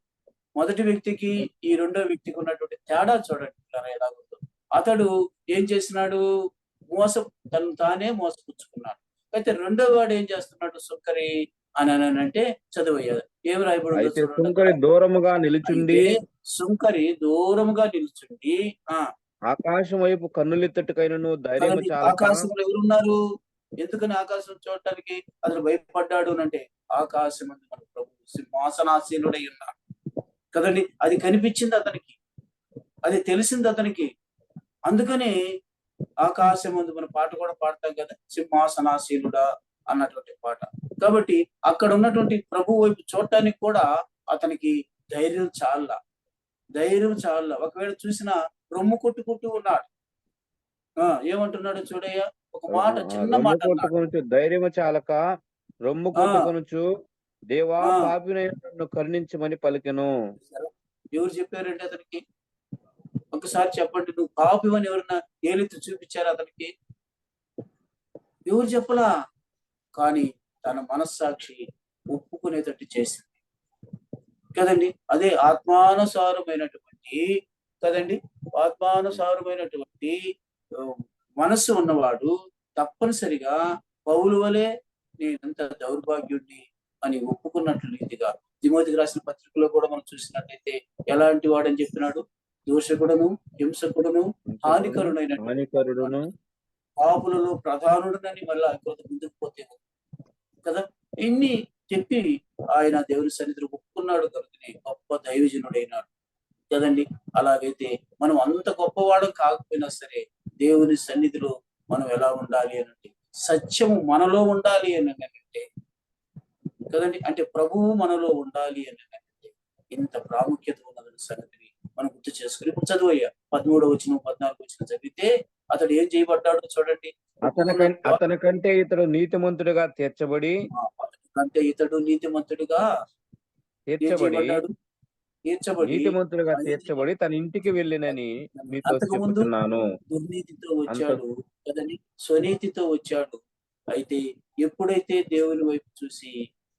మొదటి వ్యక్తికి ఈ రెండో వ్యక్తికి ఉన్నటువంటి తేడా చూడండి పిల్లరా ఎలాగుందో. అతడు ఏం చేసినాడు? తను తానే మోసపుచ్చుకున్నాడు. అయితే రెండో వాడు ఏం చేస్తున్నాడు? సుంకరి అని అంటే చదువయ్యాడు. ఏమి రాయబడి ఉందో అయితే చూడండి. సుంకరి దూరముగా నిలుచుండి అయితే సుంకరి దూరముగా నిల్చుండి ఆకాశం వైపు కన్నులెత్తటికైనను ధైర్యము కదండి, చాలక ఆకాశంలో ఎవరున్నారు? ఎందుకని ఆకాశం చూడటానికి అతను భయపడ్డాడు అంటే ఆకాశం అందు మన ప్రభు సింహాసనాసీనుడై ఉన్నాడు కదండి. అది కనిపించింది అతనికి, అది తెలిసింది అతనికి. అందుకని ఆకాశం ముందు మన పాట కూడా పాడతాం కదా, సింహాసనాసీనుడా అన్నటువంటి పాట. కాబట్టి అక్కడ ఉన్నటువంటి ప్రభు వైపు చూడటానికి కూడా అతనికి ధైర్యం చాలా. ఒకవేళ చూసినా రొమ్ము కొట్టుకుంటూ ఉన్నాడు. ఏమంటున్నాడు చూడయ్యా, ఒక మాట, చిన్న రొమ్ము మాట అన్నాడు. కొట్టుకొనుచు ధైర్యము చాలక రొమ్ము కొట్టుకొనుచు దేవా పాపినైన నన్ను కరుణించమని పలికెను. ఎవరు చెప్పారండి అతనికి? ఒకసారి చెప్పండి. నువ్వు పాపివని ఎవరన్నా ఏలెత్తి చూపించారు అతనికి? ఎవరు చెప్పలా. కానీ తన మనస్సాక్షి ఒప్పుకునేటట్టు చేసింది కదండి. అదే ఆత్మానుసారమైనటువంటి మనస్సు ఉన్నవాడు తప్పనిసరిగా పౌలు వలె నేనంత దౌర్భాగ్యుడిని అని ఒప్పుకున్నట్లు రీతిగా తిమోతికి రాసిన పత్రికలో కూడా మనం చూసినట్లయితే ఎలాంటి వాడని చెప్పినాడు? దోషకుడును, హింసకుడును, హానికరుడును, పాపులలో ప్రధానుడునని మళ్ళా ఇంకొక ముందుకు పోతే కదా. ఇన్ని చెప్పి ఆయన దేవుని సన్నిధిలో ఒప్పుకున్నాడు కనుకనే గొప్ప దైవజనుడైనాడు కదండి. అలాగైతే మనం అంత గొప్పవాడు కాకపోయినా సరే దేవుని సన్నిధిలో మనం ఎలా ఉండాలి అనంటే సత్యము మనలో ఉండాలి అని అంటే కదండి. అంటే ప్రభువు మనలో ఉండాలి అని అంటే ఇంత ప్రాముఖ్యత ఉన్నదని సంగతిని మనం గుర్తు చేసుకుని ఇప్పుడు చదువయ్యా 13వ వచనం 14వ వచనం చదివితే అతడు ఏం చేయబడ్డాడు చూడండి. అతనికంటే ఇతడు నీతిమంతుడిగా తీర్చబడి తన ఇంటికి వెళ్ళినని మీతో చెప్తున్నాను. దుర్నీతితో వచ్చాడు కదండి, స్వనీతితో వచ్చాడు. అయితే ఎప్పుడైతే దేవుని వైపు చూసి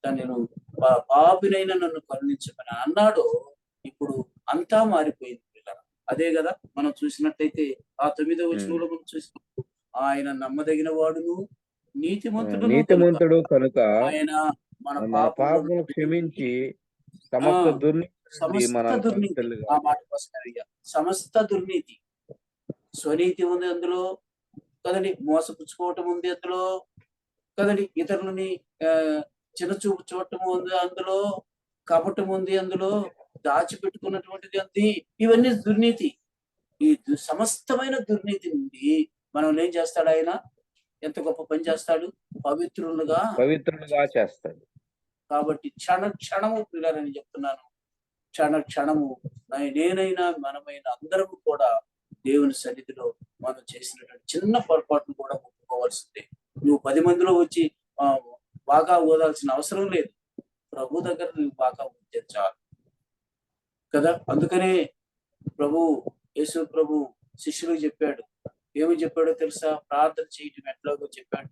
తనను పాపినైనా నన్ను కరుణించమని అన్నాడో ఇప్పుడు అంతా మారిపోయింది పిల్లరా. అదే కదా మనం చూసినట్లయితే ఆ 9వ వచనంలో మనం చూసినప్పుడు ఆయన నమ్మదగిన వాడును నీతిమంతుడు కనుక ఆయన మన పాపములను క్షమించి సమస్త దుర్నీతి ఆ మాట కోసమయ్యా. సమస్త దుర్నీతి, స్వనీతి ఉంది అందులో కదండి, మోసపుచ్చుకోవటం ఉంది అందులో కదండి, ఇతరులని చిన్నచూపు చూడటం ఉంది అందులో, కపటం ఉంది అందులో, దాచిపెట్టుకున్నటువంటిది అంది. ఇవన్నీ దుర్నీతి. ఈ సమస్తమైన దుర్నీతి నుండి మనం ఏం చేస్తాడు? ఆయన ఎంత గొప్ప పని చేస్తాడు? పవిత్రులుగా చేస్తాడు. కాబట్టి క్షణము పిల్లలని చెప్తున్నాను, క్షణము నేనైనా మనమైనా అందరము కూడా దేవుని సన్నిధిలో మనం చేసినటువంటి చిన్న పొరపాటును కూడా ఒప్పుకోవాల్సిందే. నువ్వు 10 మందిలో వచ్చి బాగా ఓదాల్సిన అవసరం లేదు. ప్రభు దగ్గర నువ్వు బాగా ఉంటే చాలు కదా. అందుకనే యేసు ప్రభు శిష్యులకు చెప్పాడు. ఏమి చెప్పాడో తెలుసా? ప్రార్థన చేయటం ఎట్లాగో చెప్పాడు.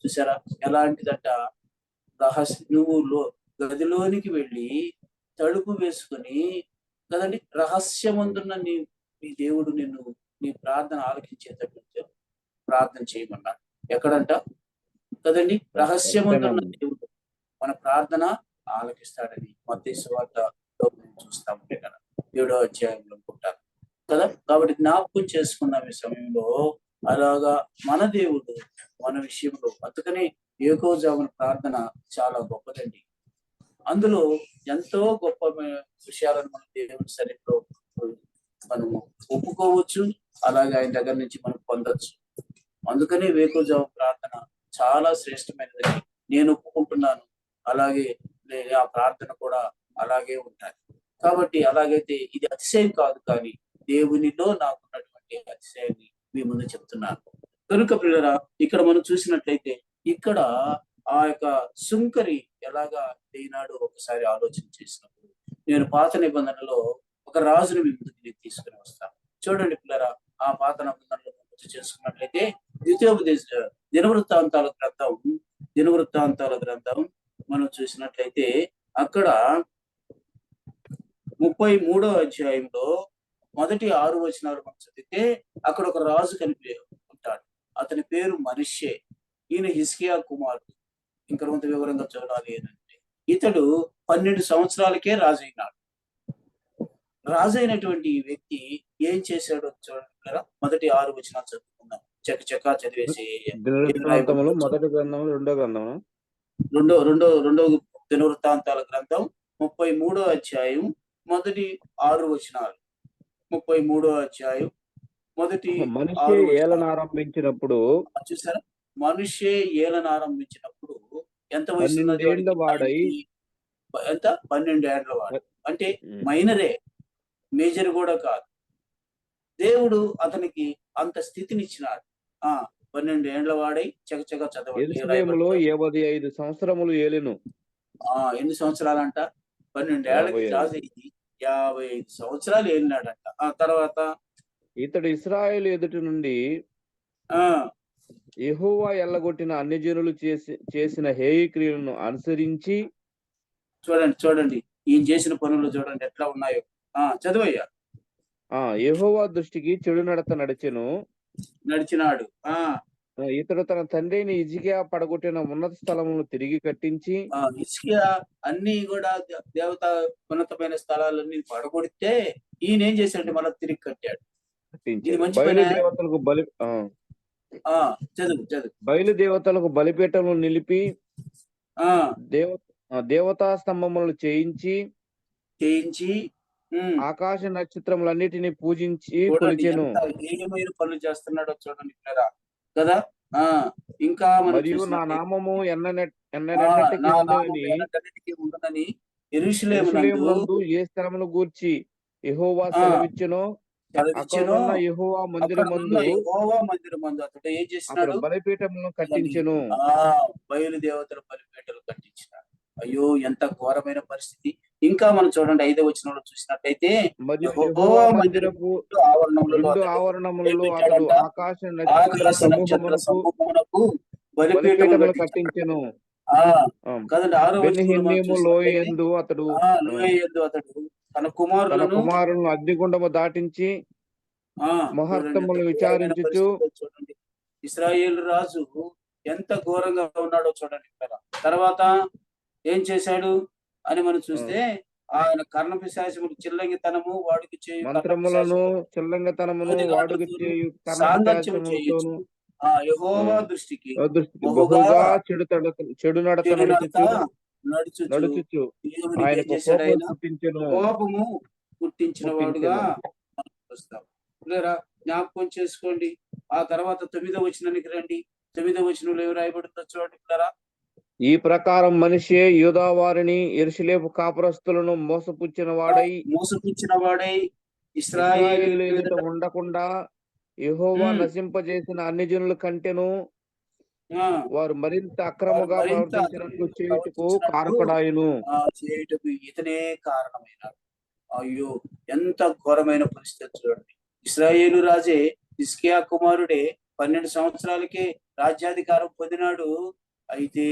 చూసారా ఎలాంటిదంట? నువ్వు గదిలోనికి వెళ్ళి తలుపు వేసుకొని కదండి, రహస్యమందున్న నీ దేవుడు నీ ప్రార్థన ఆలకించేటట్టు ప్రార్థన చేయమన్నాడు. ఎక్కడంట కదండి? రహస్యమందున్న దేవుడు మన ప్రార్థన ఆలకిస్తాడని మత్తయి సువార్తలో చూస్తాం కదా, 7వ అధ్యాయంలో ఉంటారు కదా. కాబట్టి జ్ఞాపకం చేసుకున్నాం ఈ సమయంలో. అలాగా మన దేవుడు మన విషయంలో, అందుకనే ఏకోజామున ప్రార్థన చాలా గొప్పదండి. అందులో ఎంతో గొప్ప విషయాలను మన దేవుని సన్నిధిలో మనము ఒప్పుకోవచ్చు, అలాగే ఆయన దగ్గర నుంచి మనం పొందొచ్చు. అందుకనే వేకోజాము ప్రార్థన చాలా శ్రేష్టమైనదని నేను ఒప్పుకుంటున్నాను. అలాగే ఆ ప్రార్థన కూడా అలాగే ఉంటాయి. కాబట్టి అలాగైతే ఇది అతిశయం కాదు, కానీ దేవునిలో నాకున్నటువంటి అతిశయాన్ని మీ ముందు చెప్తున్నాను. కనుక పిల్లరా, ఇక్కడ మనం చూసినట్లయితే ఇక్కడ ఆ యొక్క సుంకరి ఎలాగా ఈనాడు ఒకసారి ఆలోచన చేసినప్పుడు, నేను పాత నిబంధనలో ఒక రాజుని మీ ముందుకు నేను తీసుకుని వస్తాను. చూడండి పిల్లరా, ఆ పాత నిబంధనలో గుర్తు చేసుకున్నట్లయితే దినవృత్తాంతాల గ్రంథం మనం చూసినట్లయితే అక్కడ 33వ అధ్యాయంలో మొదటి 6 వచనాలు మనం చదివితే అక్కడ ఒక రాజు ఉంటాడు. అతని పేరు మనష్షే. ఈయన హిజ్కియా కుమారుడు. ఇంకా కొంత వివరంగా చూడాలి అంటే ఇతడు 12 సంవత్సరాలకే రాజైనాడు. రాజైనటువంటి ఈ వ్యక్తి ఏం చేశాడో చూడండి. మొదటి 6 వచనాలు చదువుకుందాం. చక్కచక్కా చదివేసి మొదటి గ్రంథం రెండో గ్రంథం రెండో దినవృత్తాంతాల గ్రంథం 33వ అధ్యాయం మొదటి 6 వచనాలు. 33వ అధ్యాయం మొదటి మనిషి ఏలన ఆరంభించినప్పుడు చూసారా, మనిషి ఏలన ఆరంభించినప్పుడు ఎంత వయసు? 12 ఏళ్ల వాడై. ఎంత? 12 ఏళ్ల వాడు. అంటే మైనరే, మేజర్ కూడా కాదు. దేవుడు అతనికి అంత స్థితిని ఇచ్చినాడు. 12 ఏండ్ల వాడై చకచక చదవండి. 55 సంవత్సరములు ఏలెను. ఎన్ని సంవత్సరాలంట? 12 ఏళ్ళకి రాజు అయింది, 55 సంవత్సరాలు ఏలినాడంట. ఆ తర్వాత ఇతడు ఇశ్రాయేలు ఎదుటి నుండి యెహోవా ఎల్లగొట్టిన అన్ని జనులు చేసిన హేయ క్రియలను అనుసరించి. చూడండి ఈయన చేసిన పనులు చూడండి ఎట్లా ఉన్నాయో. చదువయ్యా. యెహోవా దృష్టికి చెడు నడిచినాడు. ఇతడు తన తండ్రిని హిజ్కియా పడగొట్టిన ఉన్నత స్థలములను తిరిగి కట్టించి. హిజ్కియా అన్ని కూడా దేవత ఉన్నతమైన స్థలాలన్నీ పడగొడితే ఈయన ఏం చేశాడంటే మళ్ళీ తిరిగి కట్టాడు. బయలుదేవతలకు బయలుదేవతలకు బలిపీఠములు నిలిపి దేవతా స్తంభములను చేయించి ఆకాశ నక్షత్రములన్నిటిని పూజించి కొలిచెను. ఏమైన పనులు చేస్తున్నాడో చూడండి కదా. ఇంకా మరియు నా నామము ఉందని యెరూషలేమునందు ఏ స్థలమును గూర్చి యెహోవా సెలవిచ్చెనో అక్కడున్న యెహోవా మందిరమందు అతడు ఏం చేసినాడు? బలిపీఠములను కట్టించెను. బయలుదేవతల బలిపీఠాలు కట్టించినాడు. అయ్యో, ఎంత ఘోరమైన పరిస్థితి. ఇంకా మనం చూడండి 5వ వచనంలో చూసినట్టయితే ఆవరణములలో అతడు ఆకాశ నక్షత్ర సమూహమునకు బలిపీఠములు కట్టించెను. బెన్హిన్నీము లోయయందు అతడు తన కుమారులను అగ్నిగుండము దాటించి మహత్తములు విచారించుచు. చూడండి ఇశ్రాయేలు రాజు ఎంత ఘోరంగా ఉన్నాడో చూడండి. తర్వాత ఏం చేశాడు అని మనం చూస్తే ఆయన కర్ణపిశాచములు చిల్లంగితనము వాడికి చేయు మంత్రములను చిల్లంగితనమును వాడుకు చేయు చేయొచ్చు. యెహోవా దృష్టికి బహుగా చెడు నడత నడుచుచు కోపము పుట్టించిన వాడుగా వస్తాం. జ్ఞాపకం చేసుకోండి. ఆ తర్వాత 9వ వచనానికి రండి. 9వ వచనంలో ఏం రాయబడుతుందో చూడండి. ఈ ప్రకారం మనిషి యూదా వారిని యెరూషలేము కాపురస్తులను మోసపుచ్చిన వాడై ఇశ్రాయేలు ఎదుట ఉండకుండా యెహోవా నశింపజేసిన అన్ని జనుల కంటెను వారు మరింత అక్రమంగా ప్రవర్తించినట్లు చేయుటకు కారకుడాయను. ఇతనే కారణమైనాడు. అయ్యో, ఎంత ఘోరమైన పరిస్థితి చూడండి. ఇశ్రాయేలు రాజే హిజ్కియా కుమారుడే 12 సంవత్సరాలకే రాజ్యాధికారం పొందినాడు. అయితే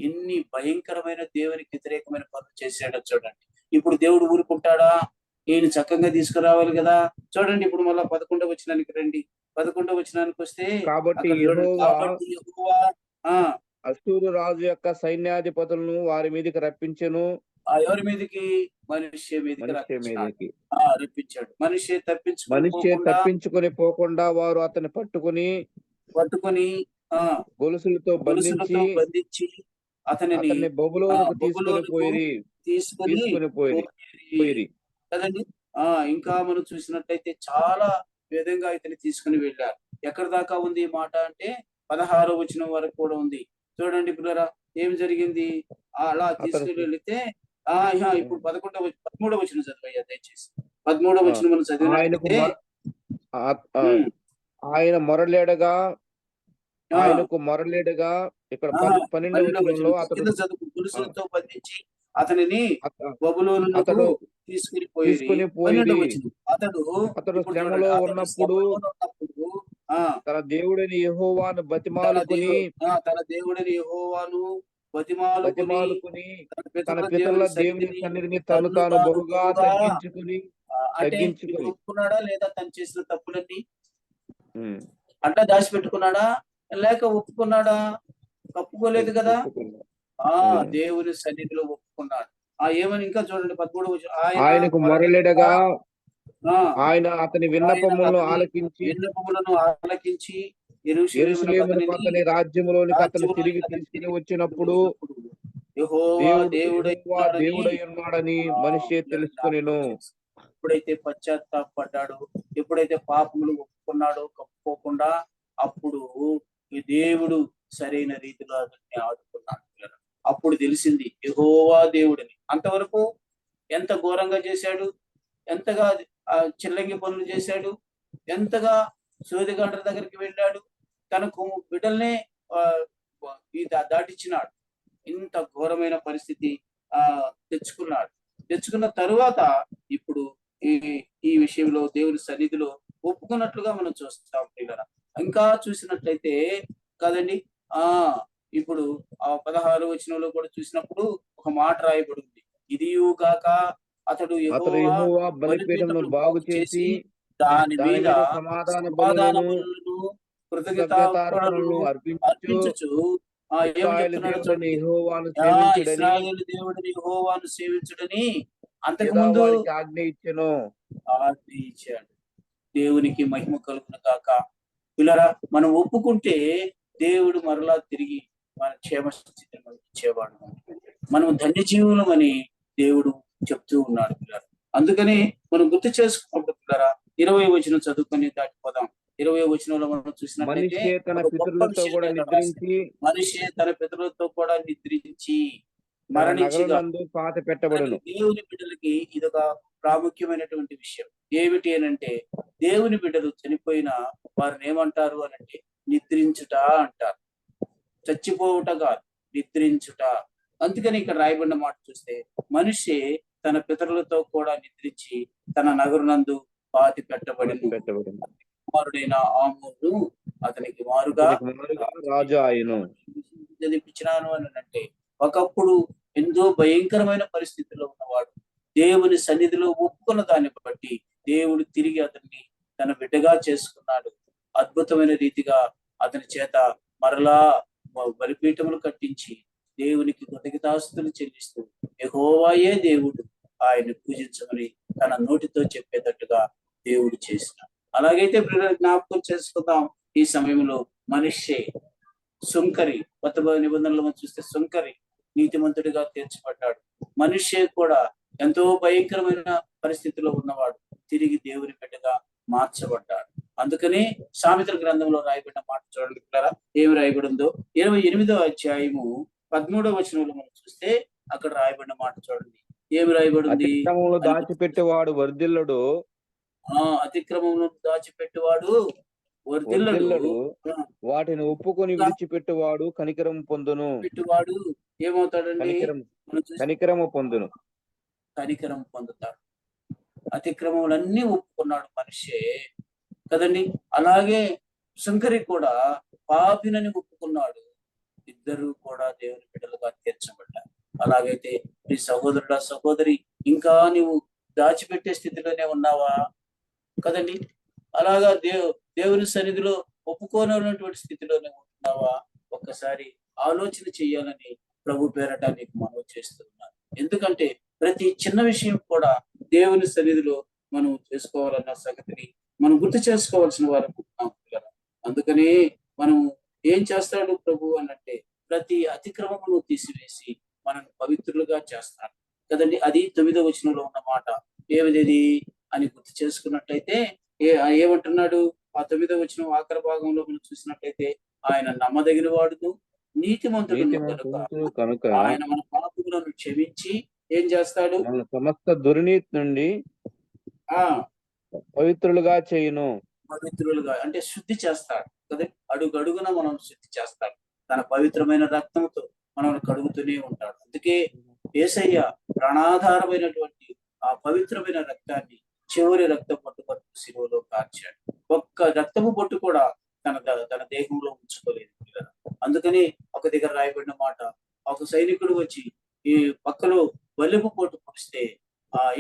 ఎన్ని భయంకరమైన దేవునికి వ్యతిరేకమైన పనులు చేశాడో చూడండి. ఇప్పుడు దేవుడు ఊరుకుంటాడా? ఈయన చక్కగా తీసుకురావాలి కదా. చూడండి ఇప్పుడు మళ్ళా 11వ వచనానికి రండి. 11వ వచనానికి వస్తే కాబట్టి అష్షూరు రాజు యొక్క సైన్యాధిపతులను వారి మీదకి రప్పించెను. ఎవరి మీదకి? మనిషి మీదకి రప్పించాడు. మనిషి తప్పించుకొని పోకుండా వారు అతన్ని పట్టుకుని గొలుసులతో బంధించి అతన్ని బబులోనుకు తీసుకొని పోయి కదండి. ఇంకా మనం చూసినట్టయితే చాలా విధంగా ఇతన్ని తీసుకుని వెళ్ళారు. ఎక్కడి దాకా ఉంది ఈ మాట అంటే 16వ వచనం వరకు కూడా ఉంది. చూడండి పిల్లరా, ఏమి జరిగింది? అలా అతను తీసుకుని వెళితే ఇప్పుడు 13వ వచనం చదివయ్యా దయచేసి. 13వ వచనం మనం ఆయనకు చదివినట్లయితే ఆయన మొరలేడగా ఆ, ఆయనకు మొరలేడగా ఇక్కడ 12వ 12వ వచనంలో వచనం అతడు కింద చదువు. పురుషులతో బంధించి అతనిని అత- బబులోనునకు అతడు తీసుకుని తీసుకుని పోయి 12వ వచనం. అతడు అతడు ఇప్పుడు శ్రమలో చూడండి, అతడు ఉన్నప్పుడు శ్రమలో ఉన్నప్పుడు ఆ తన దేవుడిని యెహోవాను బతిమాలుకుని తన దేవుడిని యెహోవాను బతిమాలుకుని బతిమాలుకుని తన తన పితరుల పితరుల దేవుని దేవుని సన్నిధిని సన్నిధిని తన్ను తాను తాను బహుగా బహుగా తగ్గించుకుని అంటే ఇది తగ్గించుకుని ఒప్పుకున్నాడా లేదా తను చేసిన తప్పులన్నీ? ఉమ్, అట్లా దాచిపెట్టుకున్నాడా లేక ఒప్పుకున్నాడా? ఒప్పుకోలేదు కదా. ఒప్పుకున్నాడు. దేవుని సన్నిధిలో ఒప్పుకున్నాడు. ఏమని ఇంకా చూడండి 13వ వచనం. ఆయనకు మొరలేడగా ఆయన అతని విన్నపములను ఆలకించి విన్నపములను ఆలకించి యెరూషలేమునకు అతనిని అతని రాజ్యములోనికి అతను తిరిగి అతన్ని తీసుకుని తిరిగి వచ్చినప్పుడు యెహోవా దేవుడై దేవుడై ఉన్నాడని మనిషి తెలుసుకొనెను. ఎప్పుడైతే పశ్చాత్తాపడ్డాడో, ఎప్పుడైతే పాపములు ఒప్పుకున్నాడో కప్పుకోకుండా, అప్పుడు ఈ దేవుడు సరైన రీతిలో అతన్ని ఆదుకున్నాడు. అప్పుడు తెలిసింది యెహోవా దేవుడని. అంతవరకు ఎంత ఘోరంగా చేశాడు, ఎంతగా చిల్లంగి పనులు చేశాడు, ఎంతగా సోదిగండ్ర దగ్గరికి వెళ్ళాడు, తనకు బిడ్డల్నే దాటిచ్చినాడు. ఇంత ఘోరమైన పరిస్థితి తెచ్చుకున్న తరువాత ఇప్పుడు ఈ ఈ విషయంలో దేవుని సన్నిధిలో ఒప్పుకున్నట్లుగా మనం చూస్తాం పిల్లల. ఇంకా చూసినట్లయితే కదండి, ఇప్పుడు 16వ వచనంలో కూడా చూసినప్పుడు ఒక మాట రాయబడి ఉంది. ఇదియుగాక అతడు యెహోవా బలిపీఠమును బాగు చేసి దాని మీద సమాధాన సమాధాన బలులను బలులను కృతజ్ఞతార్పణలను అర్పించుచు ఏం చెప్తున్నాడు చూడండి. ఇశ్రాయేలు దేవుడిని యెహోవాను సేవించుడని అంతకు ముందు ఆజ్ఞ ఇచ్చాను. ఆజ్ఞ ఇచ్చాడు. దేవునికి మహిమ కలుగును గాక. పిల్లరా, మనం ఒప్పుకుంటే దేవుడు మరలా తిరిగి మన క్షేమ స్థితిని మనకి ఇచ్చేవాడు. మనం ధన్యజీవులమని దేవుడు చెప్తూ ఉన్నాడు పిల్లరా. అందుకని మనం గుర్తు చేసుకున్నప్పుడు పిల్లరా 20వ వచనం చదువుకొని దాటిపోదాం. 20వ వచనంలో మనం చూసినట్లయితే మనిషి తన పితరులతో కూడా నిద్రించి మరణించిగా పాత పెట్టబడును. దేవుని బిడ్డలకి ఇదొక ప్రాముఖ్యమైనటువంటి విషయం. ఏమిటి అనంటే, దేవుని బిడ్డలు చనిపోయిన వారిని ఏమంటారు అనంటే నిద్రించుట అంటారు. చచ్చిపోవుట కాదు, నిద్రించుట. అందుకని ఇక్కడ రాయబడిన మాట చూస్తే, మనిషి తన పితరులతో కూడా నిద్రించి తన నగరునందు పాతి పెట్టబడిన కుమారుడైన ఆమోను అతనికి మారుగా రాజు ఆయను జనిపించినాను అని అంటే, ఒకప్పుడు ఎంతో భయంకరమైన పరిస్థితిలో ఉన్నవాడు దేవుని సన్నిధిలో ఒప్పుకున్న దాన్ని బట్టి దేవుడు తిరిగి అతన్ని తన బిడ్డగా చేసుకున్నాడు. అద్భుతమైన రీతిగా అతని చేత మరలా బలిపీఠములు కట్టించి దేవునికి కృతజ్ఞతాస్తుతులు చెల్లిస్తూ యెహోవాయే దేవుడు, ఆయన పూజించమని తన నోటితో చెప్పేటట్టుగా దేవుడు చేసినాడు. అలాగైతే జ్ఞాపకం చేసుకుందాం. ఈ సమయంలో మనిషి సుంకరి, కొత్త నిబంధనలు మనం చూస్తే సుంకరి నీతిమంతుడిగా తీర్చబడ్డాడు. మనిషి కూడా ఎంతో భయంకరమైన పరిస్థితిలో ఉన్నవాడు తిరిగి దేవుని బిడ్డగా మార్చబడ్డాడు. అందుకని సామెతల గ్రంథంలో రాయబడిన మాట చూడండి పిల్లరా, ఏమి రాయబడిందో 28వ అధ్యాయము 13వ వచనంలో మనం చూస్తే అక్కడ రాయబడిన మాట చూడండి. ఏమి రాయబడింది? దాచిపెట్టేవాడు వర్ధిల్లడు, అతిక్రమమును దాచిపెట్టేవాడు వర్ధిల్లడు, వాటిని ఒప్పుకొని విడిచిపెట్టేవాడు కనికరం పొందును. పెట్టువాడు ఏమవుతాడండి? కనికరము పొందును. కనికరం పొందుతాడు. అతిక్రమములన్నీ ఒప్పుకున్నాడు మనిషే కదండి. అలాగే శంకరి కూడా పాపినని ఒప్పుకున్నాడు. ఇద్దరు కూడా దేవుని బిడ్డలుగా తీర్చబడ్డారు. అలాగైతే నీ సహోదరుడా సహోదరి, ఇంకా నీవు దాచిపెట్టే స్థితిలోనే ఉన్నావా కదండి? అలాగా దేవుని సన్నిధిలో ఒప్పుకోనటువంటి స్థితిలోనే ఉంటున్నావా? ఒక్కసారి ఆలోచన చేయాలని ప్రభు పేరట నీకు మనవి చేస్తున్నాను. ఎందుకంటే ప్రతి చిన్న విషయం కూడా దేవుని సన్నిధిలో మనం చేసుకోవాలన్న సంగతిని మనం గుర్తు చేసుకోవాల్సిన వారు అనుకుంటున్నాం. అందుకని మనం ఏం చేస్తాడు ప్రభు అనంటే, ప్రతి అతిక్రమమును తీసివేసి మనం పవిత్రులుగా చేస్తాడు కదండి. అది 9వ వచనంలో ఉన్న మాట. ఏమిది అని గుర్తు చేసుకున్నట్లయితే ఏమంటున్నాడు? ఆ 9వ వచనం ఆఖరి భాగంలో మనం చూసినట్లయితే, ఆయన నమ్మదగిన వాడును, నీతిమంతుడును కనుక నీతిమంతుడు కనుక ఆయన మన పాపములను క్షమించి ఏం చేస్తాడు? మన సమస్త దుర్నీతి నుండి ఆ పవిత్రులుగా చేయును. పవిత్రులుగా అంటే శుద్ధి చేస్తాడు కదా. అడుగడుగున మనం శుద్ధి చేస్తాడు. తన పవిత్రమైన రక్తంతో మనం కడుగుతూనే ఉంటాడు. అందుకే యేసయ్య ప్రాణాధారమైనటువంటి ఆ పవిత్రమైన రక్తాన్ని చివరి రక్త పొట్టు వరకు శిలువలో కార్చాడు. ఒక్క రక్తపు పొట్టు కూడా తన దేహంలో ఉంచుకోలేదు. అందుకని ఒక దగ్గర రాయబడిన మాట, ఒక సైనికుడు వచ్చి ఈ పక్కలో బల్లెపు పోటు పొడిస్తే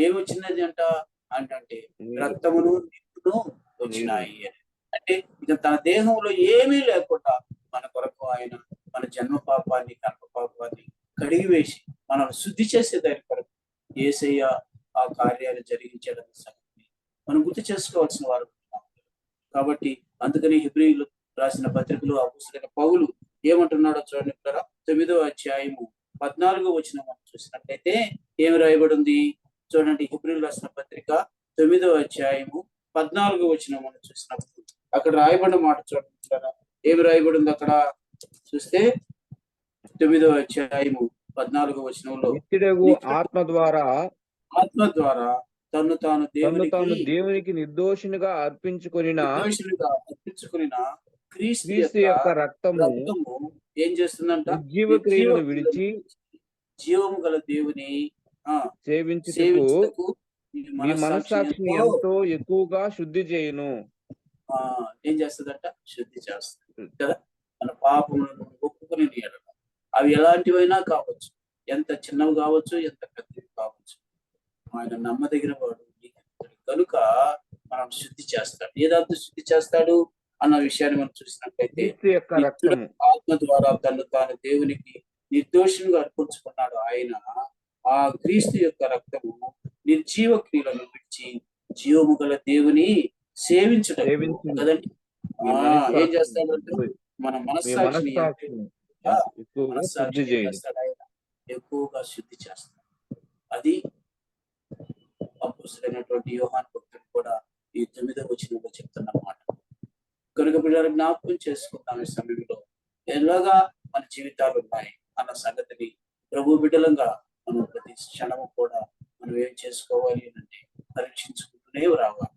ఏమొచ్చినది అంటే రక్తమును నిప్పును వచ్చినాయి అని. అంటే ఇక తన దేహంలో ఏమీ లేకుండా మన కొరకు ఆయన మన జన్మ పాపాన్ని కర్మ పాపాన్ని కడిగివేసి మనం శుద్ధి చేసే దాని కొరకు యేసయ్య ఆ కార్యాలు జరిగించడం సంగతి మనం గుర్తు చేసుకోవాల్సిన వారు. కాబట్టి అందుకని హెబ్రీయులు రాసిన పత్రికలు అపోస్తలుడైన పౌలు ఏమంటున్నాడో చూడండి. 9వ అధ్యాయము 14వ వచనం మనం చూసినట్లయితే ఏమి రాయబడి ఉంది చూడండి. హెబ్రీయులు రాసిన పత్రిక 9వ అధ్యాయము 14వ వచనం మనం చూసినప్పుడు అక్కడ రాయబడిన మాట చూడండి. ఏమి రాయబడి ఉంది అక్కడ చూస్తే 9వ అధ్యాయము 14వ వచనంలో ఆత్మ ద్వారా తను తాను దేవునికి నిర్దోషినిగా అర్పించుకొనిన క్రీస్తు యొక్క రక్తము ఏం చేస్తుందంట? జీవక్రియలను విడిచి జీవము గల దేవుని సేవించుటకు మీ మనస్సాక్షిని ఎంతో ఎక్కువగా శుద్ధి చేయును. ఏం చేస్తుందంట? శుద్ధి చేస్తుంది కదా. మన పాపములను ఒప్పుకుని అవి ఎలాంటివైనా కావచ్చు, ఎంత చిన్నవి కావచ్చు, ఎంత పెద్దవి కావచ్చు, ఆయన నమ్మదగిన వాడు కనుక మనం శుద్ధి చేస్తాడు. ఏదంతా శుద్ధి చేస్తాడు అన్న విషయాన్ని మనం చూసినట్లయితే ఆత్మ ద్వారా తాను దేవునికి నిర్దోషంగా అర్పించుకున్నాడు. ఆయన ఆ క్రీస్తు యొక్క రక్తము నిర్జీవ క్రియలను విడిచి జీవము గల దేవుని సేవించడం కదండి. ఏం చేస్తాడంటే మన మనస్సాక్షిని చేస్తాడు, ఆయన ఎక్కువగా శుద్ధి చేస్తాడు. అది అపోస్తలుడైనటువంటి యోహాను భక్తుడు కూడా ఈ 9వ వచనంలో చెప్తున్న మాట. కనుక పిల్లలు జ్ఞాపకం చేసుకుందాం ఈ సమయంలో ఎలాగా మన జీవితాలు ఉన్నాయి అన్న సంగతిని ప్రభు బిడ్డలంగా మనం ప్రతి క్షణము కూడా మనం ఏం చేసుకోవాలి అంటే పరీక్షించుకుంటూనే రావాలి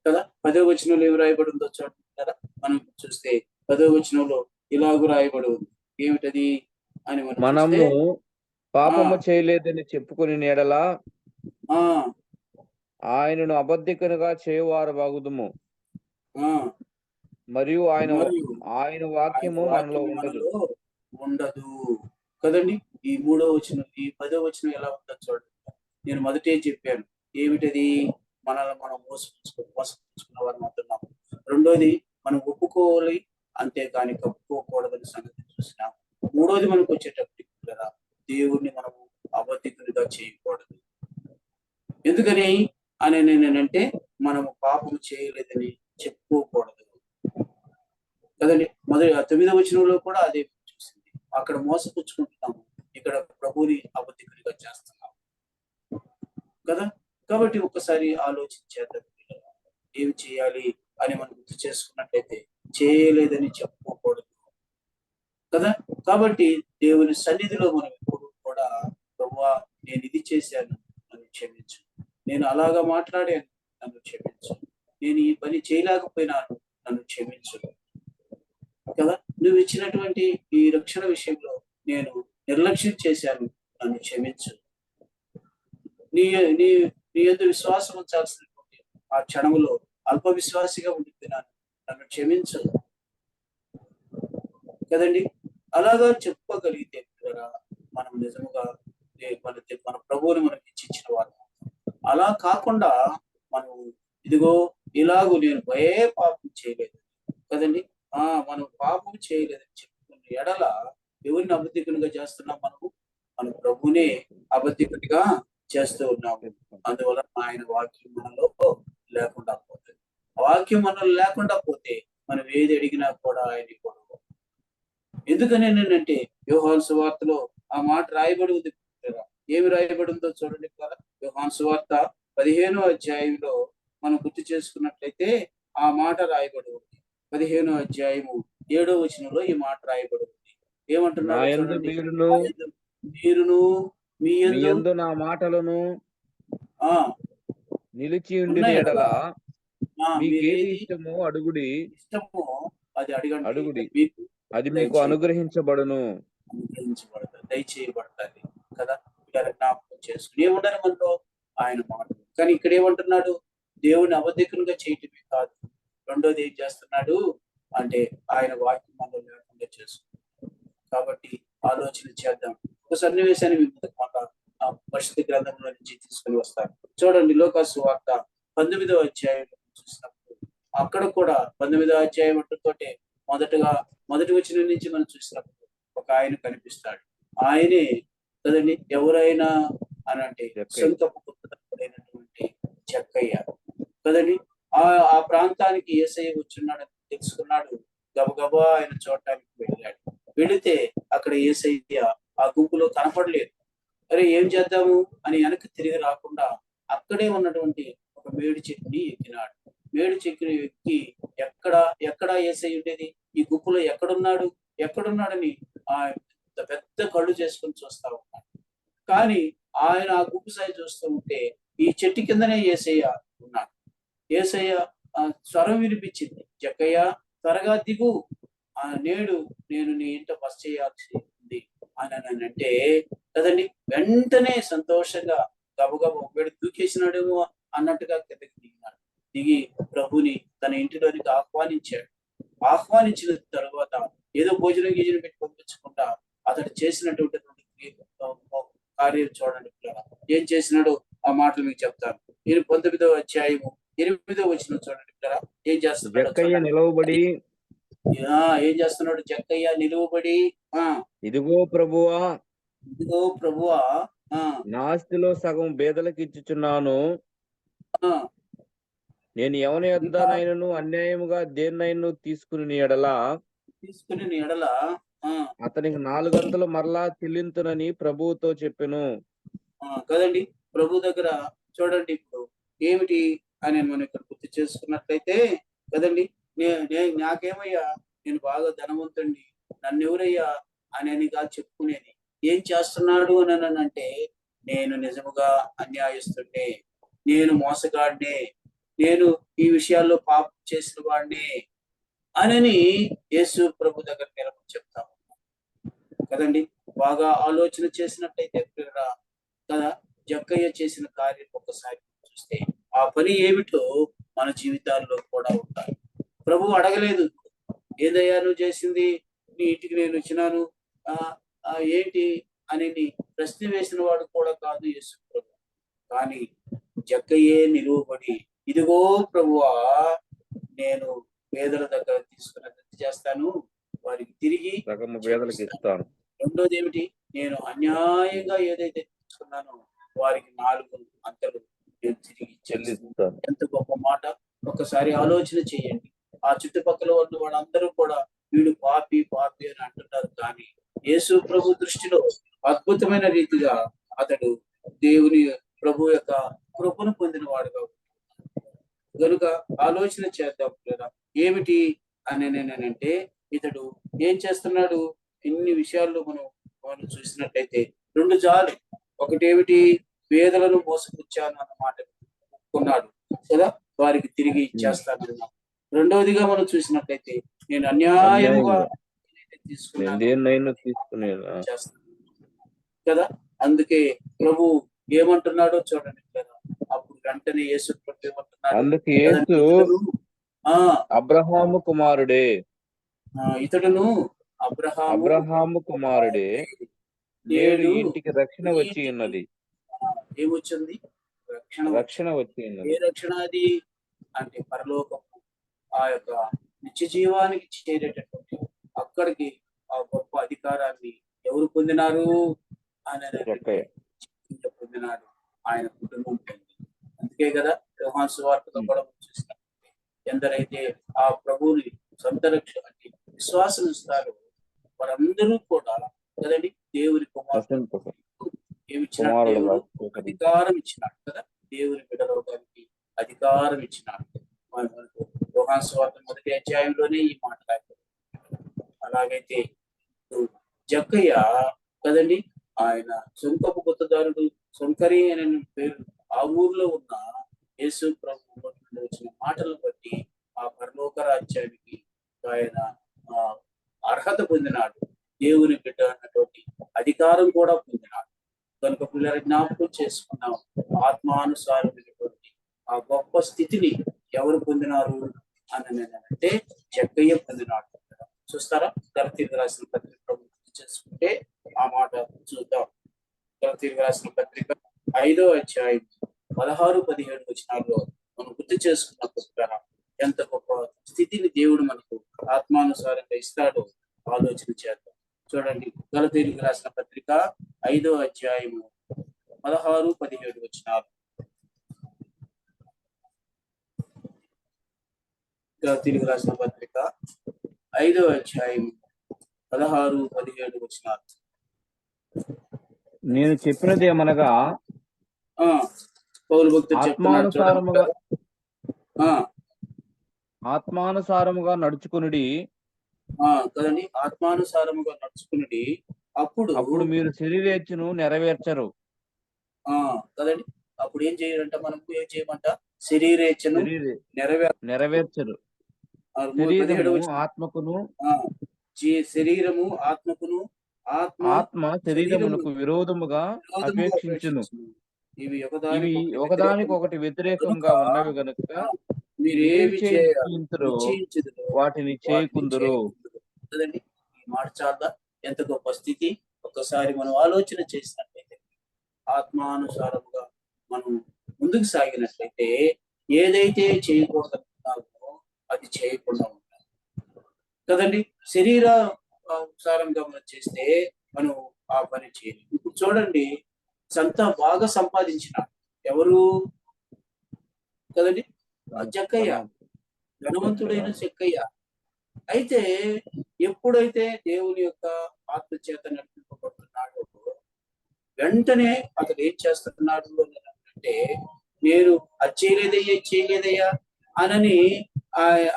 కదా. 10వ వచనంలో ఏమి రాయబడి ఉందో చూడండి కదా. మనం చూస్తే 10వ వచనంలో ఇలాగూ రాయబడి ఉంది. ఏమిటది అని మనము పాపము చేయలేదని చెప్పుకుని ఎడలా ఆయనను అబద్ధికునిగా చేయవారు బాగుదుము, మరియు ఆయన వాక్యము మనలో ఉండదు కదండి. ఈ 3వ వచనం, ఈ 10వ వచనం ఎలా ఉందో చూడండి. నేను మొదటే చెప్పాను ఏమిటది? మనల్ని మనం మోసపుచ్చుకున్న వారు మాత్రం. రెండోది మనం ఒప్పుకోవాలి, అంతేకాని కప్పుకోకూడదని సంగతి చూసినాం. మూడోది మనకు వచ్చేటప్పటికి కదా దేవుణ్ణి మనము అబద్ధికునిగా చేయకూడదు. ఎందుకని అని నేనంటే మనము పాపం చేయలేదని చెప్పుకోకూడదు కదండి. 9వ వచనంలో కూడా అదే చూసింది. అక్కడ మోసపుచ్చుకుంటున్నాము, ఇక్కడ ప్రభువుని అబద్ధికునిగా చేస్తున్నాము కదా. కాబట్టి ఒక్కసారి ఆలోచించేద్దాం, ఏమి చేయాలి అని మనం గుర్తు చేసుకున్నట్లయితే చేయలేదని చెప్పుకోకూడదు కదా. కాబట్టి దేవుని సన్నిధిలో మనం ఎప్పుడు కూడా ప్రభువా నేను ఇది చేశాను, నన్ను క్షమించు, నేను అలాగా మాట్లాడాను, నన్ను క్షమించు, నేను ఈ పని చేయలేకపోయినాను, నన్ను క్షమించు కదా. నువ్వు ఇచ్చినటువంటి ఈ రక్షణ విషయంలో నేను నిర్లక్ష్యం చేశాను, నన్ను క్షమించు. నీ నీ నీ యందు విశ్వాసం ఉంచాల్సినటువంటి ఆ క్షణంలో అల్ప విశ్వాసిగా ఉండిపోయినాను, నన్ను క్షమించు కదండి. అలాగా చెప్పుకోగలిగితే మనం నిజముగా మన ప్రభువుని మనకి ఇచ్చిన వారు. అలా కాకుండా మనం ఇదిగో ఇలాగూ నేను పాపం చేయలేదు కదండి, మనం పాపం చేయలేదని చెప్పుకున్న ఎడల ఎవరిని అబద్ధికునిగా చేస్తున్నాం? మన ప్రభునే అబద్ధికునిగా చేస్తూ ఉన్నాము. అందువల్ల ఆయన వాక్యం మనలో లేకుండా పోతుంది. వాక్యం మనలో లేకుండా పోతే మనం ఏది అడిగినా కూడా ఆయన కూడా. ఎందుకని ఏంటంటే యోహాను సువార్తలో ఆ మాట రాయబడి ఉంది. ఏమి రాయబడి ఉందో చూడండి కదా. యోహాను సువార్త 15వ అధ్యాయంలో మనం గుర్తు చేసుకున్నట్లయితే ఆ మాట రాయబడి ఉంది. 15వ అధ్యాయము 7వ వచనంలో ఈ మాట రాయబడి ఉంది. నా ఏమంటున్నాడు యందు చూడండి, మీరును మీరును మీ మీ యందు యందు నా మాటలను ఆ నిలిచి ఉండిన ఉన్నాయి ఎడల కదా, మీకేది మీరేది ఇష్టమో అడుగుడి ఇష్టమో అది అడగండి, అడుగుడి మీకు అది మీకు అనుగ్రహించబడును. అనుగ్రహించబడతారు, దయచేయబడతాయి కదా. ఇలా జ్ఞాపకం చేసుకుని ఏముండాలి మనలో ఆయన మాట. కానీ ఇక్కడ ఏమంటున్నాడు, దేవుని అవధికులుగా చేయటమే కాదు, రెండోది ఏం చేస్తున్నాడు అంటే ఆయన వాక్యం మనలో లేకుండా చేసుకుంటున్నాడు. కాబట్టి ఆలోచన చేద్దాం. ఒక సన్నివేశాన్ని మీ ముందుకు మాట పరిశుద్ధ గ్రంథంలో నుంచి తీసుకుని వస్తాను. చూడండి, లోకాసు వార్త 19వ అధ్యాయం చూసినప్పుడు అక్కడ కూడా 19వ అధ్యాయం తోటే మొదటి వచనం నుంచి మనం చూసినప్పుడు ఒక ఆయన కనిపిస్తాడు. ఆయనే కదండి, ఎవరైనా అని అంటే సొంతపు పుత్రుడైనటువంటి జక్కయ్య కదండి. ఆ ప్రాంతానికి యేసయ్య వచ్చున్నాడని తెలుసుకున్నాడు. గబగబా ఆయన చూడటానికి వెళ్ళాడు. వెళితే అక్కడ యేసయ్య ఆ గుంపులో కనపడలేదు. అరే ఏం చేద్దాము అని వెనక్కి తిరిగి రాకుండా అక్కడే ఉన్నటువంటి ఒక మేడి చెట్టుని ఎక్కినాడు. మేడి చెట్టుని ఎక్కి ఎక్కడ యేసయ్య ఉండేది, ఈ గుంపులో ఎక్కడున్నాడని ఆ పెద్ద కళ్ళు చేసుకొని చూస్తా ఉన్నాడు. కానీ ఆయన ఆ గుంపు సాయి చూస్తూ ఉంటే ఈ చెట్టు కిందనే యేసయ్య ఉన్నాడు. యేసయ్య స్వరం వినిపించింది, జక్కయ్య త్వరగా దిగు, నేడు నేను నీ ఇంట బస చేయాల్సి ఉంది అని అంటే కదండి. వెంటనే సంతోషంగా గబగబ ఒకవేళ దూకేసినాడేమో అన్నట్టుగా కిందకి దిగినాడు. దిగి ప్రభుని తన ఇంటిలోనికి ఆహ్వానించిన తర్వాత ఏదో భోజనం గీజనం పెట్టి పంపించకుండా అతడు చేసినటువంటి కార్యం చూడండి. ఏం చేసినాడో ఆ మాటలు మీకు చెప్తాను. 19వ అధ్యాయము 8వ వచనం చూడండి. ఏం చేస్తున్నాడు నిలవబడి ఏం చేస్తున్నాడు జక్కయ్య నిలువబడి, ఇదిగో ప్రభువా నా ఆస్తిలో సగం బేదలకు ఇచ్చుచున్నాను. నేను ఎవని యొద్దనైనను అన్యాయముగా దేన్నైనా తీసుకుని ఎడల అతనికి 400 మరలా చెల్లింతునని ప్రభువుతో చెప్పెను. కదండి, ప్రభు దగ్గర చూడండి ఇప్పుడు ఏమిటి అని మనం ఇక్కడ గుర్తు చేసుకున్నట్లయితే కదండి, నాకేమయ్యా, నేను బాగా ధనవంతుడిని, నన్ను ఎవరయ్యా అనేనిగా చెప్పుకునేది. ఏం చేస్తున్నాడు అని అంటే, నేను నిజముగా అన్యాయస్తుడినే, నేను మోసగాడినే, నేను ఈ విషయాల్లో పాపం చేసిన వాడిని అని యేసు ప్రభు దగ్గర నిలబడి చెప్తాము కదండి. బాగా ఆలోచన చేసినట్లయితే కదా, జక్కయ్య చేసిన కార్యం ఒకసారి చూస్తే ఆ పని ఏమిటో మన జీవితాల్లో కూడా ఉంటాయి. ప్రభు అడగలేదు, ఏదయ్యా నువ్వు చేసింది, నీ ఇంటికి నేను వచ్చినాను ఏంటి అని ప్రశ్న వేసిన వాడు కూడా కాదు యేసు ప్రభు. కానీ జక్కయ్యే నిలువబడి, ఇదిగో ప్రభువా, నేను పేదల దగ్గర తీసుకుని చేస్తాను, వారికి తిరిగి ఇస్తాను. రెండోది ఏమిటి, నేను అన్యాయంగా ఏదైతే తీసుకున్నానో వారికి 4 అంతలు నేను తిరిగి చెల్లిస్తాను. ఎంత గొప్ప మాట. ఒకసారి ఆలోచన చేయండి. ఆ చుట్టుపక్కల ఉన్న వాళ్ళందరూ కూడా వీడు పాపి అని అంటున్నారు. కానీ యేసు ప్రభు దృష్టిలో అద్భుతమైన రీతిగా అతడు దేవుని ప్రభు యొక్క కృపను పొందిన వాడుగా కనుక ఆలోచన చేద్దాం కదా. ఏమిటి అని నేనంటే, ఇతడు ఏం చేస్తున్నాడు, ఇన్ని విషయాల్లో మనం చూసినట్లయితే 2 జాలు. ఒకటేమిటి, పేదలను మోసపుచ్చాను అన్నమాట ఒప్పుకున్నాడు కదా, వారికి తిరిగి ఇచ్చేస్తానన్నాడు. రెండవదిగా మనం చూసినట్లయితే, నేను అన్యాయముగా తీసుకున్నాను కదా. అందుకే ప్రభు ఏమంటున్నాడో చూడండి కదా. అప్పుడు వెంటనే యేసు ప్రభు ఏమంటున్నాడు, అబ్రహాము కుమారుడే, ఇతడును అబ్రహాము కుమారుడే, నేడు ఇంటికి రక్షణ వచ్చి ఉన్నది. ఏమొచ్చింది? రక్షణ వచ్చి ఉన్నది. ఏ రక్షణ అది అంటే, పరలోకము, ఆ యొక్క నిత్య జీవానికి చేరేటటువంటి అక్కడికి ఆ గొప్ప అధికారాన్ని ఎవరు పొందినారు అని పొందినాడు, ఆయన కుటుంబం పొంది. అందుకే కదా యోహాను సువార్తలో కూడా చూసినట్లయితే, ఎందరైతే ఆ ప్రభువుని సొంత రక్షణ అంటే విశ్వాసం ఇస్తారో వారందరూ కూడా కదండి దేవుని కుమారుడు. ఏమిచ్చినాడు? దేవుడు అధికారం ఇచ్చినాడు కదా, దేవుని బిడ్డలవడానికి అధికారం ఇచ్చినాడు. మనకు యోహాను సువార్త 1వ అధ్యాయంలోనే ఈ మాట రాయబడింది. అలాగైతే జక్కయ్య కదండి, ఆయన సొంకపు గుత్తదారుడు, సొంకరి అనే పేరు ఆ ఊర్లో ఉన్న యేసు ప్రభు నోటి నుండి వచ్చిన మాటలను బట్టి ఆ పరలోక రాజ్యానికి ఆయన అర్హత పొందినాడు. దేవుని బిడ్డ అన్నటువంటి అధికారం కూడా పొందినాడు. కనుక పిల్లల జ్ఞాపకం చేసుకున్నాం, ఆత్మానుసారమైనటువంటి ఆ గొప్ప స్థితిని ఎవరు పొందినారు అని అంటే జక్కయ్య పొందినాడు. చూస్తారా, గలతీయులకు రాసిన పత్రిక చేసుకుంటే ఆ మాట చూద్దాం. గలతీయులకు రాసిన పత్రిక 5వ అధ్యాయం 16-17 వచనాల్లో మనం గుర్తు చేసుకున్నప్పుడు ఎంత గొప్ప స్థితిని దేవుడు మనకు ఆత్మానుసారంగా ఇస్తాడో ఆలోచన చేద్దాం. చూడండి, గలతీయులకు రాసిన పత్రిక 5వ అధ్యాయము 16-17 వచనాలు. గలతీయులకు రాసిన పత్రిక 5వ అధ్యాయం 16-17 వచనాలు. నేను చెప్పినది ఏమనగా పౌలు భక్తుడు ఆత్మానుసారముగా ఆత్మానుసారముగా నడుచుకునుడి కదండి, ఆత్మానుసారముగా నడుచుకునుడి, అప్పుడు మీరు శరీరేచ్ఛను నెరవేర్చరు. కదండి, అప్పుడు ఏం చేయాలంట, మనం ఏం చేయమంట, శరీరేచ్ఛను నెరవేర్చరు. శరీరము ఆత్మకును ఆత్మ శరీరమునకు విరోధముగా అపేక్షించును. ఇవి ఒకదానికి ఒకటి వ్యతిరేకంగా ఉన్నవి గనుక మీరు ఏమి చేయించుదురో వాటిని చేయకుందురు. కదండి, ఈ మాట చాలా ఎంత గొప్ప స్థితి. ఒక్కసారి మనం ఆలోచన చేసినట్లయితే, ఆత్మానుసారముగా మనం ముందుకు సాగినట్లయితే ఏదైతే చేయకూడదనుకున్నామో అది చేయకుండా ఉంటాం కదండి. శరీరానుసారంగా మనం చేస్తే మనం ఆ పని చేయలేము. ఇప్పుడు చూడండి, బాగా సంపాదించిన ఎవరు కదండి, జక్కయ్య, ధనవంతుడైన జక్కయ్య. అయితే ఎప్పుడైతే దేవుని యొక్క ఆత్మచేత నడిపింపబడుతున్నాడో వెంటనే అతడు ఏం చేస్తున్నాడు అంటే, నేను అది చేయలేదయ్యా అనని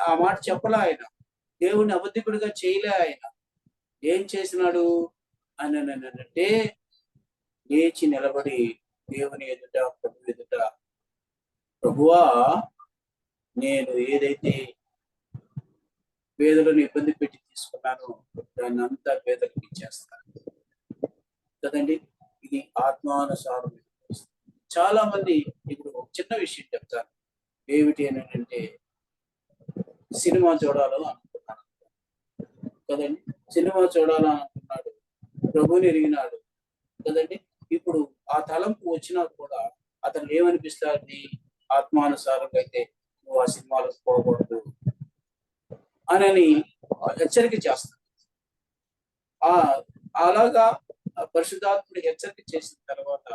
ఆ మాట చెప్పలే ఆయన. దేవుని అబద్ధికుడిగా చేయలే ఆయన. ఏం చేసినాడు అని అంటే, లేచి నిలబడి దేవుని ఎదుట, ప్రభు ఎదుట, ప్రభువా, నేను ఏదైతే పేదలను ఇబ్బంది పెట్టి తీసుకున్నానో దాన్ని అంతా పేదలకు ఇచ్చేస్తాను కదండి. ఇది ఆత్మానుసారం. చాలా మంది ఇప్పుడు ఒక చిన్న విషయం చెప్తాను, ఏమిటి అని అంటే, సినిమా చూడాలని అనుకున్నాడు కదండి, సినిమా చూడాలనుకున్నాడు, ప్రభుని ఎరిగినాడు కదండి. ఇప్పుడు ఆ తలంపు వచ్చినా కూడా అతను ఏమనిపిస్తుంది, ఆత్మానుసారంగా అయితే నువ్వు ఆ సినిమాలకు పోకూడదు అని హెచ్చరిక చేస్తాడు. అలాగా పరిశుద్ధాత్ముడు హెచ్చరిక చేసిన తర్వాత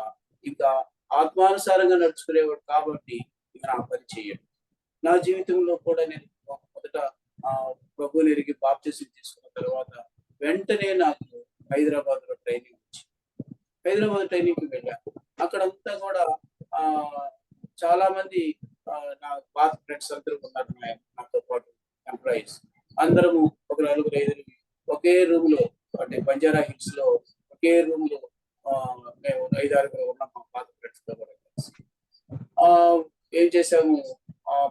ఇంకా ఆత్మానుసారంగా నడుచుకునేవాడు కాబట్టి ఇక నా పని చేయడు. నా జీవితంలో కూడా నేను మొదట ప్రభువుని ఎరిగి బాప్తిసం తీసుకున్న తర్వాత వెంటనే నాకు హైదరాబాద్ లో ట్రైనింగ్ వచ్చింది. హైదరాబాద్ ట్రైనింగ్ కి వెళ్ళాను. అక్కడంతా కూడా చాలా మంది నా పాత ఫ్రెండ్స్ అందరూ ఉన్నారు, నాతో పాటు ఎంప్లాయీస్ అందరము ఒక 4-5 ఒకే రూమ్ లో, అంటే బంజారా హిల్స్ లో ఒకే రూమ్ లో మేము 5-6 ఉన్నాం మా పాత ఫ్రెండ్స్ తో కూడా కలిసి. ఏం చేసాము,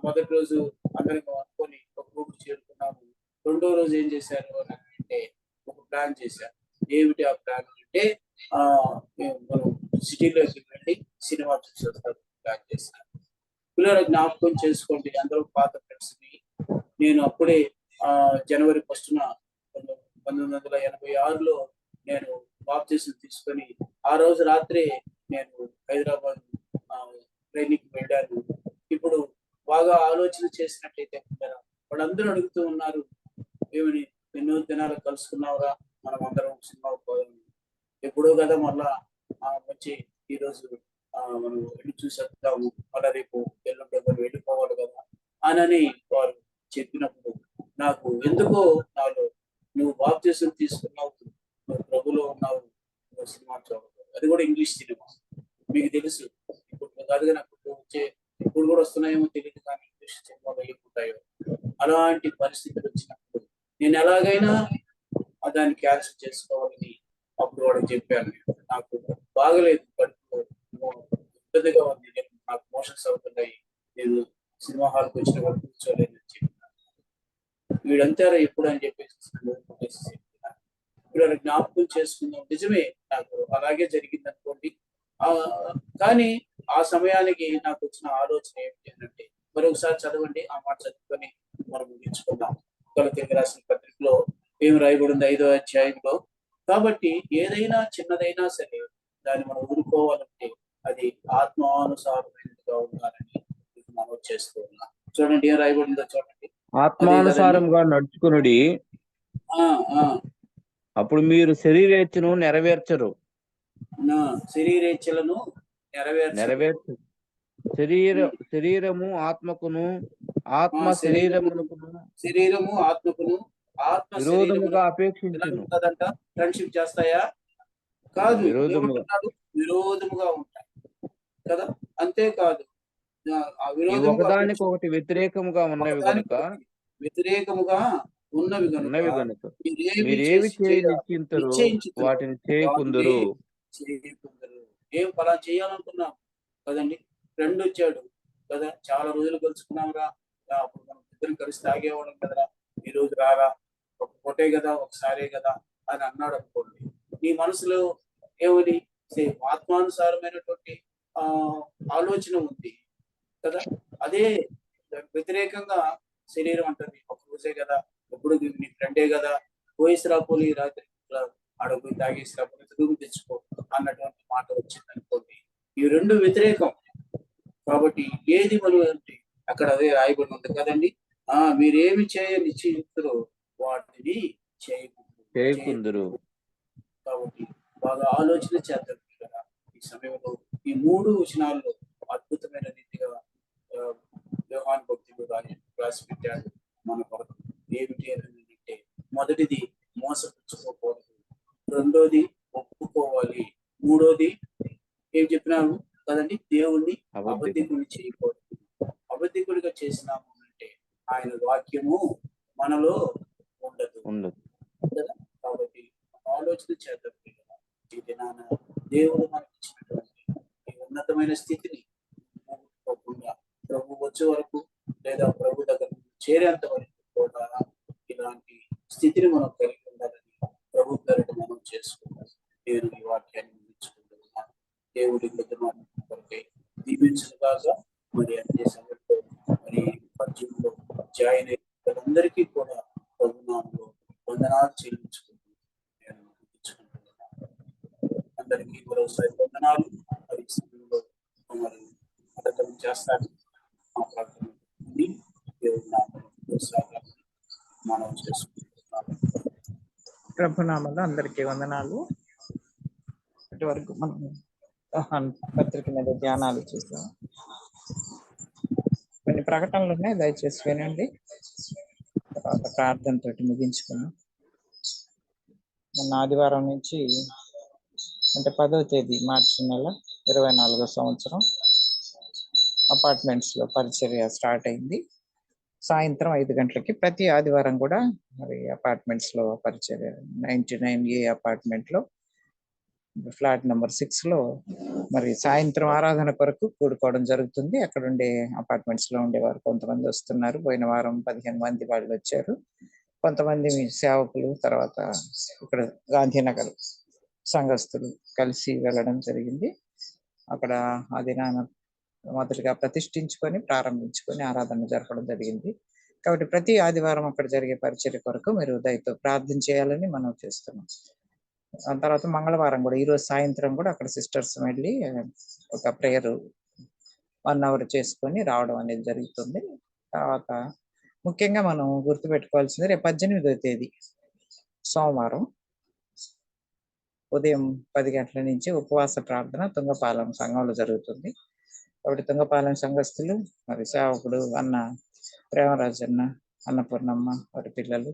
మొదటి రోజు అందరం అనుకొని ఒక రూమ్ చేరుకున్నాము. రెండో రోజు ఏం చేశారు అని అంటే, ఒక ప్లాన్ చేశారు. ఏమిటి ఆ ప్లాన్ అంటే, మనం సిటీలోకి వెళ్ళి సినిమా చూసి వస్తారు ప్లాన్ చేశారు. పిల్లల జ్ఞాపకం చేసుకోండి, అందరూ పాత ఫ్రెండ్స్. నేను అప్పుడే జనవరి 1న 1986లో నేను బాప్తిసం తీసుకొని ఆ రోజు రాత్రి నేను హైదరాబాద్ ట్రైనింగ్ వెళ్ళాను. ఇప్పుడు బాగా ఆలోచన చేసినట్లయితే వాళ్ళందరూ అడుగుతూ ఉన్నారు, ఏమని ఎన్నో దినాలు కలుసుకున్నావురా, మనం అందరం సినిమాకు పోదాం. ఎప్పుడో కదా మళ్ళా వచ్చి ఈరోజు మనం వెళ్ళి చూసి వద్దాము, మళ్ళా రేపు ఎల్లుండి వెళ్ళిపోవాలి కదా అని వారు చెప్పినప్పుడు నాకు ఎందుకో నాలో, నువ్వు బాప్తిసం తీసుకున్నావు, నువ్వు ప్రభులో ఉన్నావు, నువ్వు సినిమా చూడదు, అది కూడా ఇంగ్లీష్ సినిమా. మీకు తెలుసు, ఇప్పుడు కాదుగా నాకు వచ్చే, ఇప్పుడు కూడా వస్తున్నాయేమో తెలియదు, కానీ ఇంగ్లీష్ సినిమాలు ఏముంటాయో. అలాంటి పరిస్థితులు వచ్చినప్పుడు నేను ఎలాగైనా దాన్ని క్యాన్సిల్ చేసుకోవాలని అప్పుడు వాడికి చెప్పాను. నాకు బాగలేదు, కడుపు ఇబ్బందిగా ఉంది, నాకు మోషన్స్ అవుతున్నాయి, నేను సినిమా హాల్కి వచ్చిన కూడా కూర్చోలేదని చెప్పాను. వీడంతారా ఎప్పుడు అని చెప్పేసి ఇప్పుడు జ్ఞాపకం చేసుకుందాం. నిజమే, నాకు అలాగే జరిగింది అనుకోండి. కానీ ఆ సమయానికి నాకు వచ్చిన ఆలోచన ఏమిటి అంటే, మరొకసారి చదవండి, ఆ మాట చదువుకొని మనం ముగించుకుందాం. కొలతీయులకు రాసిన పత్రికలో ఏం రాయబడింది 5వ అధ్యాయంలో, కాబట్టి ఏదైనా చిన్నదైనా సరే దాన్ని మనం వదులుకోవాలంటే అది ఆత్మానుసారమైనదిగా ఉండాలని మనం చేస్తూ ఉన్నాం. చూడండి ఏం రాయబడిందో చూడండి. ఆత్మానుసారంగా నడుచుకునుడి, అప్పుడు మీరు శరీరేచ్ఛను నెరవేర్చరు. శరీరేచ్ఛలను నెరవేర్చు. శరీరము ఆత్మకును, ఆత్మ శరీరము ఆత్మకును విరోధముగా అపేక్షించును. ఫ్రెండ్షిప్ చేస్తాయా? కాదు, విరోధముగా ఉంటాయి కదా. అంతేకాదు, ఒకదానికి ఒకటి వ్యతిరేకముగా ఉన్నవి కనుక మీరేవి నిశ్చయించరు వాటిని చేయకుందరు. ఏం ఫలా చేయాలనుకున్నాం కదండి, ఫ్రెండ్ వచ్చాడు కదా, చాలా రోజులు కలుసుకున్నాం రా, అప్పుడు మనం ఇద్దరు కలిసి తాగేవాళ్ళం కదరా, ఈ రోజు రారా, ఒక పూటే కదా, ఒకసారే కదా అని అన్నాడు అనుకోండి. నీ మనసులో ఏమని ఆత్మానుసారమైనటువంటి ఆలోచన ఉంది కదా. అదే వ్యతిరేకంగా శరీరం అంటుంది, ఒక రోజే కదా, ఎప్పుడు నీ ఫ్రెండే కదా, పోయేసి రాపోలి, రాత్రి అడగపోయి తాగేసి రాపోయి చదువు తెచ్చుకో అన్నటువంటి మాట వచ్చింది అనుకోండి. ఈ రెండు వ్యతిరేకం. కాబట్టి ఏది మనం అక్కడ అదే రాయబడి ఉంది కదండి. మీరేమి నిశ్చయించరు వాటిని చేయకుందరు. కాబట్టి బాగా ఆలోచన చేద్దాం కదా ఈ సమయంలో. ఈ 3 వచనాల్లో అద్భుతమైన రీతిగా యోహాను భక్తుడు రాసి పెట్టాడు మన కొరకు. ఏమిటి అంటే, మొదటిది మోసపుచ్చుకోకూడదు, రెండోది ఒప్పుకోవాలి, మూడోది ఏం చెప్పినాను కదండి, దేవుణ్ణి అబద్ధికుడిని చేయకూడదు. అబద్ధికుడిగా చేసినాము అంటే ఆయన వాక్యము మనలో ఉండదు కదా. కాబట్టి ఆలోచన చేద్దాం కదా. ఈ దినాన దేవుడు మనకి ఇచ్చినటువంటి ఈ ఉన్నతమైన స్థితిని పోకుండా ప్రభు వచ్చే వరకు లేదా ప్రభు దగ్గర చేరేంత వరకు కూడా ఇలాంటి స్థితిని మనం కలిగి ఉండాలని ప్రభు పేరిట మనం చేసుకుంటాం. నేను ఈ వాక్యాన్ని ముగించుకుంటున్నాను. దేవుడి కొరకై దీవించగాక. మరి అన్ని సమయంలో మరి పద్యంలో జాయిన్ అయిన అందరికీ కూడా ప్రభునామంలో వందనాలు చెల్లించుకుంటూ నేను ముగించుకుంటున్నాను. అందరికీ మరోసారి వందనాలు. మరి సమయంలో మరి మద్దతు చేస్తాను. మా ప్రార్థన దేవుడి నామంలో మనం చేసుకుంటున్నాం. ప్రభునామంలో అందరికీ వందనాలు. ఇటు వరకు మనం పత్రిక మీద ధ్యానాలు చూసాం. కొన్ని ప్రకటనలు ఉన్నాయి, దయచేసి వినండి. తర్వాత ప్రార్థనతో ముగించుకున్నాం. మొన్న ఆదివారం నుంచి అంటే 10వ తేదీ మార్చి నెల 24వ సంవత్సరం అపార్ట్మెంట్స్ లో పరిచర్య స్టార్ట్ అయింది. సాయంత్రం 5 గంటలకి ప్రతి ఆదివారం కూడా మరి అపార్ట్మెంట్స్ లో పరిచర్య 99A అపార్ట్మెంట్ లో ఫ్లాట్ నెంబర్ 6 లో మరి సాయంత్రం ఆరాధన కొరకు కూడుకోవడం జరుగుతుంది. అక్కడ ఉండే అపార్ట్మెంట్స్ లో ఉండేవారు కొంతమంది వస్తున్నారు. పోయిన వారం 15 మంది వాళ్ళు వచ్చారు. కొంతమంది సేవకులు, తర్వాత ఇక్కడ గాంధీనగర్ సంఘస్థులు కలిసి వెళ్ళడం జరిగింది. అక్కడ ఆ దినాన మొదటిగా ప్రతిష్ఠించుకొని ప్రారంభించుకొని ఆరాధన జరపడం జరిగింది. కాబట్టి ప్రతి ఆదివారం అక్కడ జరిగే పరిచర్య కొరకు మీరు దయతో ప్రార్థన చేయాలని మనం చేస్తున్నాం. ఆ తర్వాత మంగళవారం కూడా ఈరోజు సాయంత్రం కూడా అక్కడ సిస్టర్స్ వెళ్ళి ఒక ప్రేయర్ 1 అవర్ చేసుకొని రావడం అనేది జరుగుతుంది. తర్వాత ముఖ్యంగా మనం గుర్తుపెట్టుకోవాల్సింది రేపు 18వ తేదీ సోమవారం ఉదయం 10 గంటల నుంచి ఉపవాస ప్రార్థన తుంగపాలెం సంఘంలో జరుగుతుంది. కాబట్టి తుంగపాలెం సంఘస్థులు మరి సేవకుడు అన్న ప్రేమరాజన్న, అన్నపూర్ణమ్మ, వారి పిల్లలు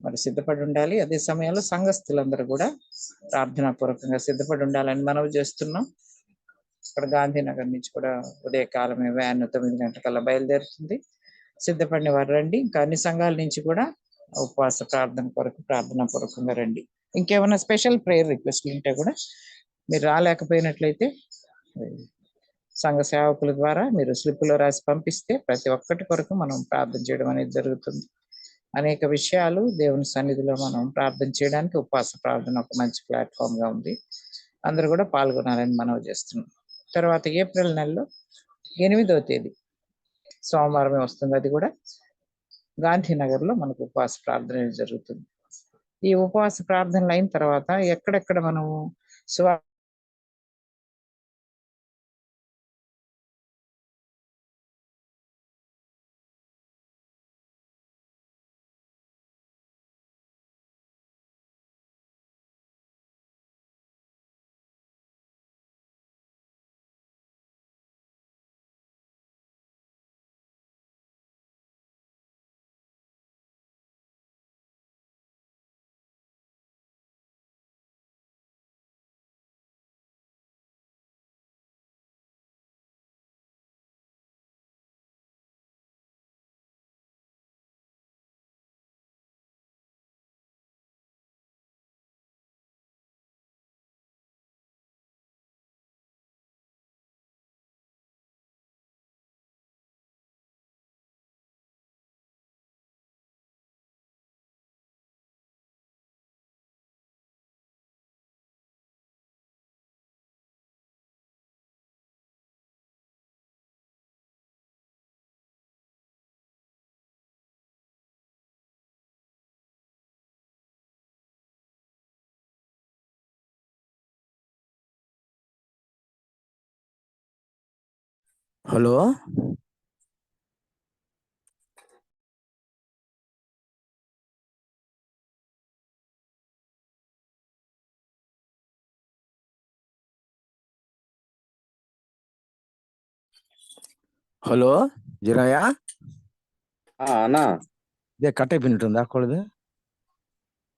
మరి సిద్ధపడి ఉండాలి. అదే సమయంలో సంఘస్థులందరూ కూడా ప్రార్థనాపూర్వకంగా సిద్ధపడి ఉండాలని మనవి చేస్తున్నాం. ఇక్కడ గాంధీనగర్ నుంచి కూడా ఉదయకాలమే వ్యాన్ 9 గంటలకల్లా బయలుదేరుతుంది. సిద్ధపడిన వారు రండి. ఇంకా అన్ని సంఘాల నుంచి కూడా ఉపవాస ప్రార్థన కొరకు ప్రార్థన పూర్వకంగా రండి. ఇంకేమైనా స్పెషల్ ప్రేయర్ రిక్వెస్ట్లు ఉంటే కూడా మీరు రాలేకపోయినట్లయితే సంఘ సేవకుల ద్వారా మీరు స్లిప్లో రాసి పంపిస్తే ప్రతి ఒక్కటి కొరకు మనం ప్రార్థన చేయడం అనేది జరుగుతుంది. అనేక విషయాలు దేవుని సన్నిధిలో మనం ప్రార్థన చేయడానికి ఉపవాస ప్రార్థన ఒక మంచి ప్లాట్ఫామ్గా ఉంది. అందరూ కూడా పాల్గొనాలని మనవి చేస్తున్నాం. తర్వాత ఏప్రిల్ నెలలో 8వ తేదీ సోమవారమే వస్తుంది. అది కూడా గాంధీనగర్లో మనకు ఉపవాస ప్రార్థన జరుగుతుంది. ఈ ఉపవాస ప్రార్థనలు అయిన తర్వాత ఎక్కడెక్కడ మనము హలో హలో జిరాయా అన్నా ఇదే కట్ అయిపోయినట్టుందా కొలది